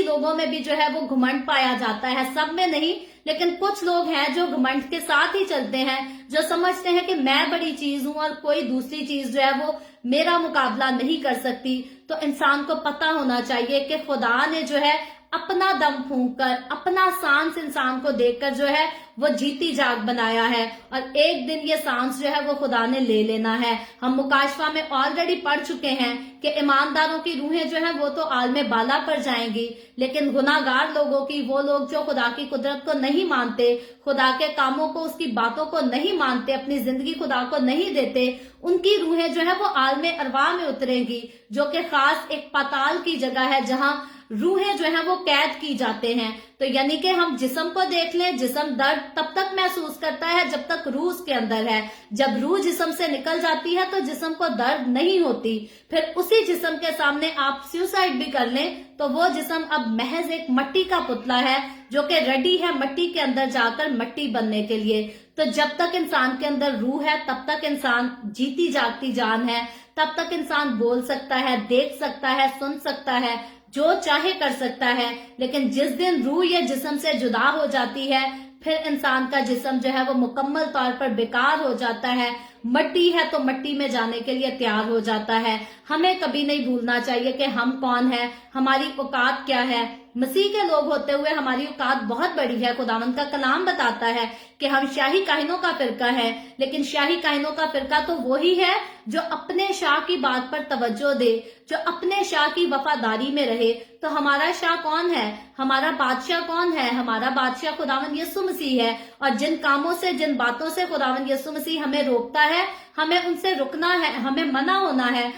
लोगों में भी जो है वो घमंड पाया जाता है, सब में नहीं, लेकिन कुछ लोग हैं जो घमंड के साथ ही चलते हैं, जो समझते हैं कि मैं बड़ी चीज हूं और कोई दूसरी चीज जो है वो मेरा मुकाबला नहीं कर सकती। तो इंसान को पता होना चाहिए कि खुदा ने जो है अपना दम फूंक कर, अपना सांस इंसान को देकर जो है वो जीती जाग बनाया है, और एक दिन ये सांस जो है वो खुदा ने ले लेना है। हम मुकाशवा में ऑलरेडी पढ़ चुके हैं कि ईमानदारों की रूहें जो है वो तो आलमे बाला पर जाएंगी, लेकिन गुनाहगार लोगों की, वो लोग जो खुदा की कुदरत को नहीं मानते, खुदा के कामों को, उसकी बातों को नहीं मानते, अपनी जिंदगी खुदा को नहीं देते, उनकी रूहें जो है वो आलमे अरवाह में उतरेंगी, जो कि खास एक पाताल की जगह है जहां रूहें जो है वो कैद की जाते हैं। तो यानी कि हम जिस्म को देख लें, जिस्म दर्द तब तक महसूस करता है जब तक रूह उसके अंदर है। जब रूह जिस्म से निकल जाती है तो जिस्म को दर्द नहीं होती। फिर उसी जिस्म के सामने आप सुसाइड भी कर लें तो वो जिस्म अब महज एक मट्टी का पुतला है जो कि रेडी है मट्टी के अंदर जाकर मट्टी बनने के लिए। तो जब तक इंसान के अंदर रूह है तब तक इंसान जीती जागती जान है, तब तक इंसान बोल सकता है, देख सकता है, सुन सकता है, जो चाहे कर सकता है। लेकिन जिस दिन रूह या जिस्म से जुदा हो जाती है फिर इंसान का जिस्म जो है वो मुकम्मल तौर पर बेकार हो जाता है। मट्टी है तो मट्टी में जाने के लिए तैयार हो जाता है। हमें कभी नहीं भूलना चाहिए कि हम कौन है, हमारी औकात क्या है। मसीह के लोग होते हुए हमारी औकात बहुत बड़ी है। खुदावंद का कलाम बताता है कि हम शाही काहिनों का फिरका है, लेकिन शाही काहिनों का फिरका तो वही है जो अपने शाह की बात पर तवज्जो दे, जो अपने शाह की वफादारी में रहे। तो हमारा शाह कौन है, हमारा बादशाह कौन है? हमारा बादशाह खुदावंद यीशु मसीह है। और जिन कामों से, जिन बातों से खुदावंद यीशु मसीह हमें रोकता है, हमें उनसे रुकना है, हमें मना होना है।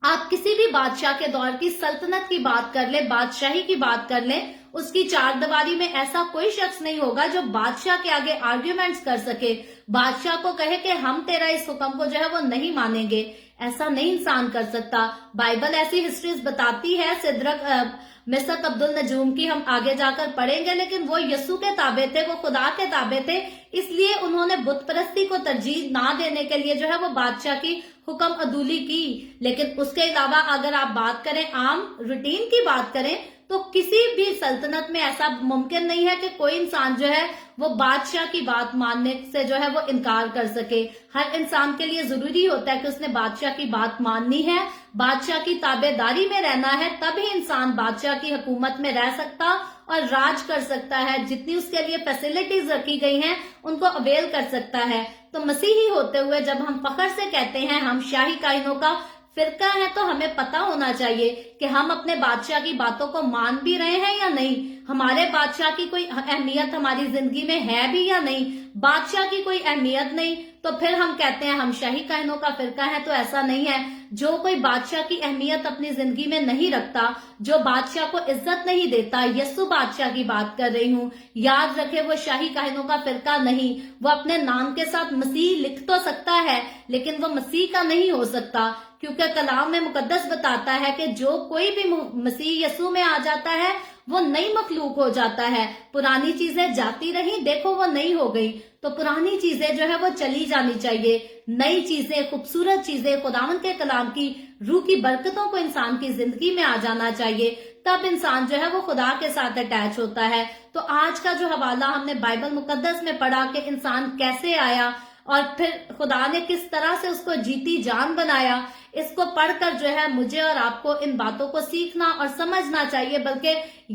आप किसी भी बादशाह के दौर की सल्तनत की बात कर ले, बादशाही की बात कर ले, उसकी चारदीवारी में ऐसा कोई शख्स नहीं होगा जो बादशाह के आगे आर्ग्यूमेंट्स कर सके, बादशाह को कहे कि हम तेरा इस हुक्म को जो है वो नहीं मानेंगे। ऐसा नहीं इंसान कर सकता। बाइबल ऐसी हिस्ट्रीज बताती है, सिद्रक मिसक अब्दुल नजूम की हम आगे जाकर पढ़ेंगे, लेकिन वो यस्सु के ताबे थे, वो खुदा के ताबे थे, इसलिए उन्होंने बुत परस्ती को तरजीह ना देने के लिए जो है वो बादशाह की हुक्म अदूली की। लेकिन उसके अलावा अगर आप बात करें, आम रूटीन की बात करें, तो किसी भी सल्तनत में ऐसा मुमकिन नहीं है कि कोई इंसान जो है वो बादशाह की बात मानने से जो है वो इनकार कर सके। हर इंसान के लिए जरूरी होता है कि उसने बादशाह की बात माननी है, बादशाह की ताबेदारी में रहना है, तभी इंसान बादशाह की हुकूमत में रह सकता और राज कर सकता है। जितनी उसके लिए फैसिलिटीज रखी गई हैं उनको अवेल कर सकता है। तो मसीही होते हुए जब हम फख्र से कहते हैं हम शाही कायनों का फिरका है तो हमें पता होना चाहिए कि हम अपने बादशाह की बातों को मान भी रहे हैं या नहीं, हमारे बादशाह की कोई अहमियत हमारी जिंदगी में है भी या नहीं। बादशाह की कोई अहमियत नहीं तो फिर हम कहते हैं हम शाही कायनों का फिरका है, तो ऐसा नहीं है। जो कोई बादशाह की अहमियत अपनी जिंदगी में नहीं रखता, जो बादशाह को इज्जत नहीं देता, यस्सु बादशाह की बात कर रही हूँ, याद रखे वो शाही कायनों का फिरका नहीं। वो अपने नाम के साथ मसीह लिख तो सकता है लेकिन वो मसीह का नहीं हो सकता, क्योंकि कलाम में मुकद्दस बताता है कि जो कोई भी मसीह यस्सु में आ जाता है वो नई मखलूक हो जाता है। पुरानी चीजें जाती रही, देखो वो नई हो गई। तो पुरानी चीजें जो है वो चली जानी चाहिए, नई चीजें, खूबसूरत चीजें, खुदावंद के कलाम की रूह की बरकतों को इंसान की जिंदगी में आ जाना चाहिए, तब इंसान जो है वो खुदा के साथ अटैच होता है। तो आज का जो हवाला हमने बाइबल मुकद्दस में पढ़ा कि इंसान कैसे आया और फिर खुदा ने किस तरह से उसको जीती जान बनाया, इसको पढ़कर जो है मुझे और आपको इन बातों को सीखना और समझना चाहिए, बल्कि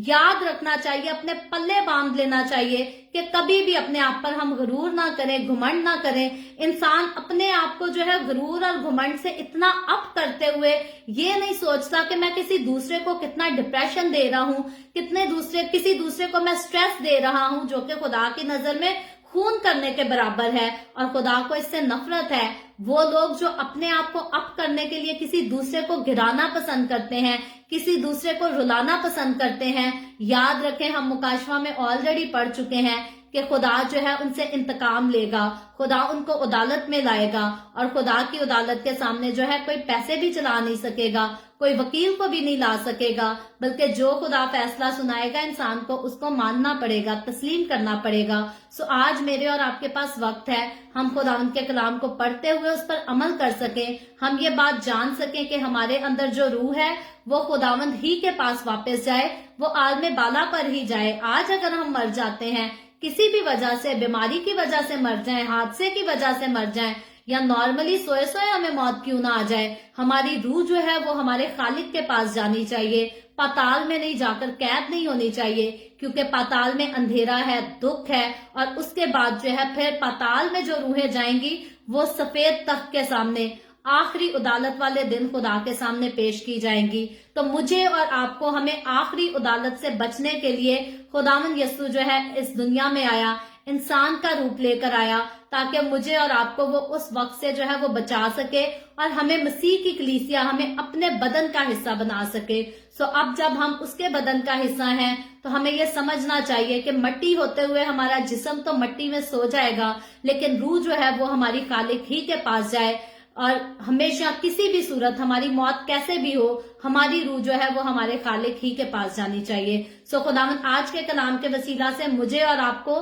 याद रखना चाहिए, अपने पल्ले बांध लेना चाहिए कि कभी भी अपने आप पर हम गुरूर ना करें, घुमंड ना करें। इंसान अपने आप को जो है गुरूर और घुमंड से इतना अप करते हुए ये नहीं सोचता कि मैं किसी दूसरे को कितना डिप्रेशन दे रहा हूँ, किसी दूसरे को मैं स्ट्रेस दे रहा हूँ, जो कि खुदा की नजर में खून करने के बराबर है और खुदा को इससे नफरत है। वो लोग जो अपने आप को अप करने के लिए किसी दूसरे को गिराना पसंद करते हैं, किसी दूसरे को रुलाना पसंद करते हैं, याद रखें हम मुकाशवा में ऑलरेडी पढ़ चुके हैं कि खुदा जो है उनसे इंतकाम लेगा, खुदा उनको अदालत में लाएगा और खुदा की अदालत के सामने जो है कोई पैसे भी चला नहीं सकेगा, कोई वकील को भी नहीं ला सकेगा, बल्कि जो खुदा फैसला सुनाएगा इंसान को उसको मानना पड़ेगा, तस्लीम करना पड़ेगा। सो आज मेरे और आपके पास वक्त है, हम खुदावंद के कलाम को पढ़ते हुए उस पर अमल कर सकें, हम ये बात जान सकें कि हमारे अंदर जो रूह है वो खुदावंद ही के पास वापस जाए, वो आलमे बाला पर ही जाए। आज अगर हम मर जाते हैं किसी भी वजह से, बीमारी की वजह से मर जाएं, हादसे की वजह से मर जाएं, या नॉर्मली सोए सोए हमें मौत क्यों ना आ जाए, हमारी रूह जो है वो हमारे खालिक के पास जानी चाहिए, पाताल में नहीं जाकर कैद नहीं होनी चाहिए, क्योंकि पाताल में अंधेरा है, दुख है, और उसके बाद जो है फिर पाताल में जो रूहें जाएंगी वो सफेद तख्त के सामने आखिरी अदालत वाले दिन खुदा के सामने पेश की जाएंगी। तो मुझे और आपको, हमें आखिरी अदालत से बचने के लिए खुदावंद यस्सु जो है इस दुनिया में आया, इंसान का रूप लेकर आया, ताकि मुझे और आपको वो उस वक्त से जो है वो बचा सके और हमें मसीह की कलीसिया, हमें अपने बदन का हिस्सा बना सके। सो अब जब हम उसके बदन का हिस्सा हैं तो हमें ये समझना चाहिए कि मट्टी होते हुए हमारा जिस्म तो मट्टी में सो जाएगा, लेकिन रूह जो है वो हमारी खालिक ही के पास जाए, और हमेशा किसी भी सूरत हमारी मौत कैसे भी हो, हमारी रूह जो है वो हमारे खालिक ही के पास जानी चाहिए। सो खुदावंद आज के कलाम के वसीला से मुझे और आपको,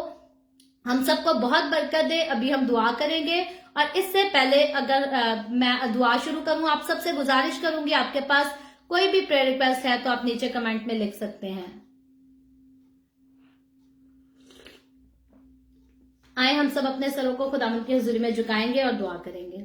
हम सबको बहुत बरकत दे। अभी हम दुआ करेंगे, और इससे पहले अगर मैं दुआ शुरू करूं, आप सबसे गुजारिश करूंगी, आपके पास कोई भी प्रेयर रिक्वेस्ट है तो आप नीचे कमेंट में लिख सकते हैं। आए हम सब अपने सरों को खुदावंद की हुजूरी में झुकाएंगे और दुआ करेंगे।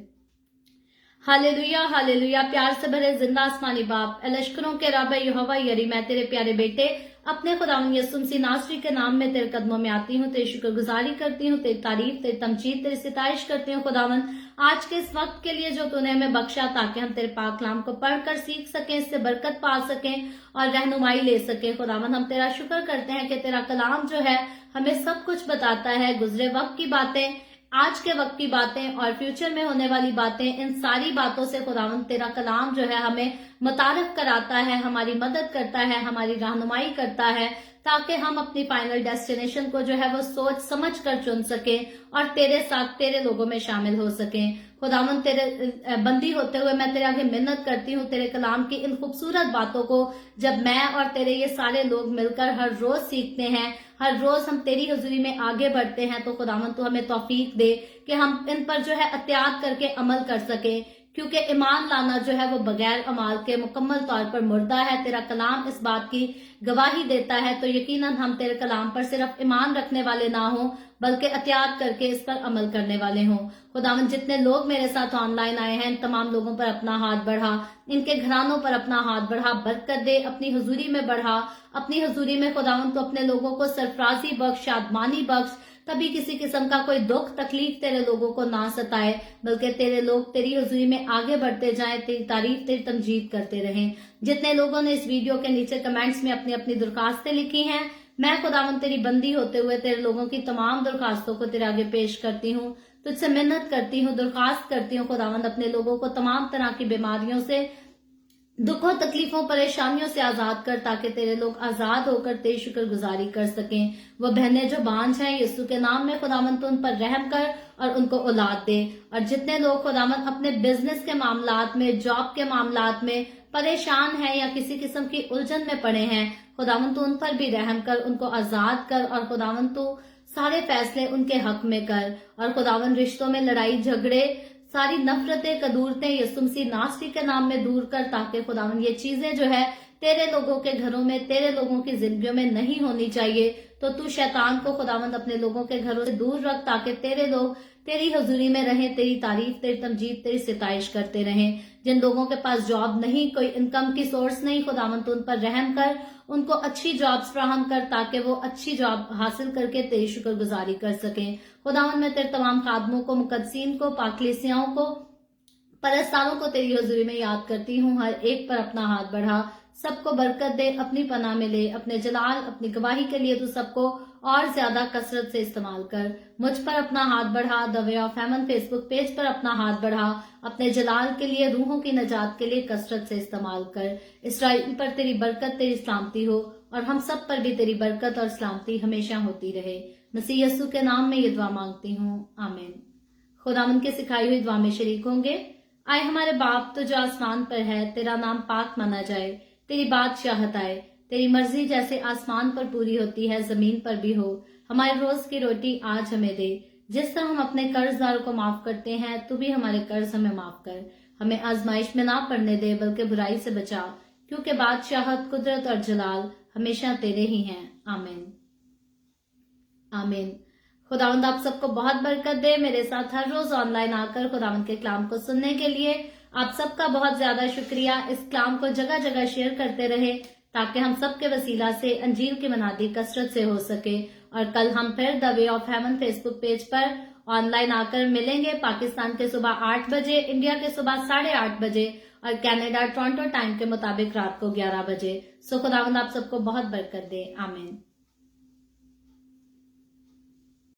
Hallelujah hallelujah. प्यार से भरे जिंदा आसमानी बाप, लश्करों के रब यहोवा यरी, मैं तेरे प्यारे बेटे अपने खुदावंद यीशु मसीह नासरी के नाम में तेरे कदमों में आती हूँ, तेरी शुक्रगुजारी करती हूँ, तेरी तारीफ, तेरी तमजीद, तेरी सिताइश करती हूँ। खुदावंद आज के इस वक्त के लिए जो तूने हमें बख्शा, ताकि हम तेरे पाक कलाम को पढ़कर सीख सकें, इससे बरकत पा सकें और रहनुमाई ले सकें। खुदावंद हम तेरा शुक्र करते हैं कि तेरा कलाम जो है हमें सब कुछ बताता है, गुजरे वक्त की बातें, आज के वक्त की बातें और फ्यूचर में होने वाली बातें, इन सारी बातों से खुदावंद तेरा कलाम जो है हमें मुतारिफ कराता है, हमारी मदद करता है, हमारी रहनुमाई करता है, ताकि हम अपनी फाइनल डेस्टिनेशन को जो है वो सोच समझ कर चुन सकें और तेरे साथ, तेरे लोगों में शामिल हो सकें। खुदावंद तेरे बंदी होते हुए मैं तेरे आगे मिन्नत करती हूँ, तेरे कलाम की इन खूबसूरत बातों को जब मैं और तेरे ये सारे लोग मिलकर हर रोज सीखते हैं, हर रोज हम तेरी हुजूरी में आगे बढ़ते हैं, तो खुदावंद तू हमें तौफीक दे कि हम इन पर जो है एहतियात करके अमल कर सकें, क्योंकि ईमान लाना जो है वो बगैर अमाल के मुकम्मल तौर पर मुर्दा है। तेरा कलाम इस बात की गवाही देता है, तो यकीनन हम तेरे कलाम पर सिर्फ ईमान रखने वाले ना हो, बल्कि एहतियात करके इस पर अमल करने वाले हों। खुदावंद जितने लोग मेरे साथ ऑनलाइन आए हैं, इन तमाम लोगों पर अपना हाथ बढ़ा, इनके घरानों पर अपना हाथ बढ़ा, बरकत दे, अपनी हुजूरी में बढ़ा, अपनी हुजूरी में खुदावंद तो अपने लोगों को सरफराजी बख्श, शादमानी बख्श, कभी किसी किस्म का कोई दुख तकलीफ तेरे लोगों को ना सताए, बल्कि तेरे लोग तेरी हुजूरी में आगे बढ़ते जाएं, तेरी तारीफ तेरी तमजीद करते रहें। जितने लोगों ने इस वीडियो के नीचे कमेंट्स में अपनी अपनी दरखास्तें लिखी हैं, मैं खुदावंद तेरी बंदी होते हुए तेरे लोगों की तमाम दरखास्तों को तेरे आगे पेश करती हूँ, तुझसे मिन्नत करती हूँ, दरखास्त करती हूँ खुदावंद अपने लोगों को तमाम तरह की बीमारियों से, दुखों तकलीफों परेशानियों से आजाद कर, ताकि तेरे लोग आजाद होकर तेरी शुक्रगुजारी कर सकें। वो बहनें जो बांझ हैं, यीशु के नाम में खुदावंद उन पर रहम कर और उनको औलाद दे। और जितने लोग खुदावंद अपने बिजनेस के मामलात में, जॉब के मामलात में परेशान हैं या किसी किस्म की उलझन में पड़े हैं, खुदावंद तू उन पर भी रहम कर, उनको आजाद कर, और खुदावंद तू सारे फैसले उनके हक में कर। और खुदावंद रिश्तों में लड़ाई झगड़े, सारी नफरतें कदूरतें यीशु मसीह नासरी के नाम में दूर कर, ताकि खुदावंद ये चीजें जो है तेरे लोगों के घरों में, तेरे लोगों की जिंदगियों में नहीं होनी चाहिए। तो तू शैतान को खुदावंद अपने लोगों के घरों से दूर रख, ताकि तेरे लोग तेरी हुजूरी में रहें, तेरी तारीफ तेरी तमजीद तेरी सिताइश करते रहें। जिन लोगों के पास जॉब नहीं, कोई इनकम की सोर्स नहीं, खुदावंद उन पर रहम कर, उनको अच्छी जॉब्स फ्राहम कर, ताकि वो अच्छी जॉब हासिल करके तेरी शुक्रगुजारी कर सकें। खुदावंद मैं तेरे तमाम खादमों को, मुकद्दसीन को, पाकलीसियाओं को, परस्तारों को तेरी हुजूरी में याद करती हूँ। हर एक पर अपना हाथ बढ़ा, सबको बरकत दे, अपनी पनाह में ले, अपने जलाल अपनी गवाही के लिए तू सबको और ज्यादा कसरत से इस्तेमाल कर। मुझ पर अपना हाथ बढ़ा, the way of haven Facebook page पर अपना हाथ बढ़ा, अपने जलाल के लिए, रूहों की नजात के लिए कसरत से इस्तेमाल कर। इसराइल पर तेरी बरकत तेरी सलामती हो, और हम सब पर भी तेरी बरकत और सलामती हमेशा होती रहे। मसीह यीशु के नाम में ये दुआ मांगती हूँ, आमीन। खुदावंद की सिखाई हुई दुआ में शरीक होंगे। आए हमारे बाप तो जो आसमान पर है, तेरा नाम पाक माना जाए, तेरी बादशाहत आए, तेरी मर्जी जैसे आसमान पर पूरी होती है जमीन पर भी हो। हमारे रोज की रोटी आज हमें दे, जिस तरह हम अपने कर्जदारों को माफ करते हैं, तू भी हमारे कर्ज हमें माफ कर। हमें आजमाइश में ना पड़ने दे, बल्कि बुराई से बचा, क्योंकि बादशाहत, कुदरत और जलाल हमेशा तेरे ही हैं, आमीन आमीन। खुदावंद आप सबको बहुत बरकत दे। मेरे साथ हर रोज ऑनलाइन आकर खुदावंद के कलाम को सुनने के लिए आप सबका बहुत ज्यादा शुक्रिया। इस कलाम को जगह जगह शेयर करते रहे, ताकि हम सबके वसीला से अंजील की मनादी कसरत से हो सके। और कल हम फिर the way of haven Facebook page पर ऑनलाइन आकर मिलेंगे, पाकिस्तान के सुबह 8 बजे, इंडिया के सुबह 8:30 बजे, और कनाडा टोरंटो टाइम के मुताबिक रात को 11 बजे। सो खुदावंद आप सबको बहुत बरकत दे, आमीन।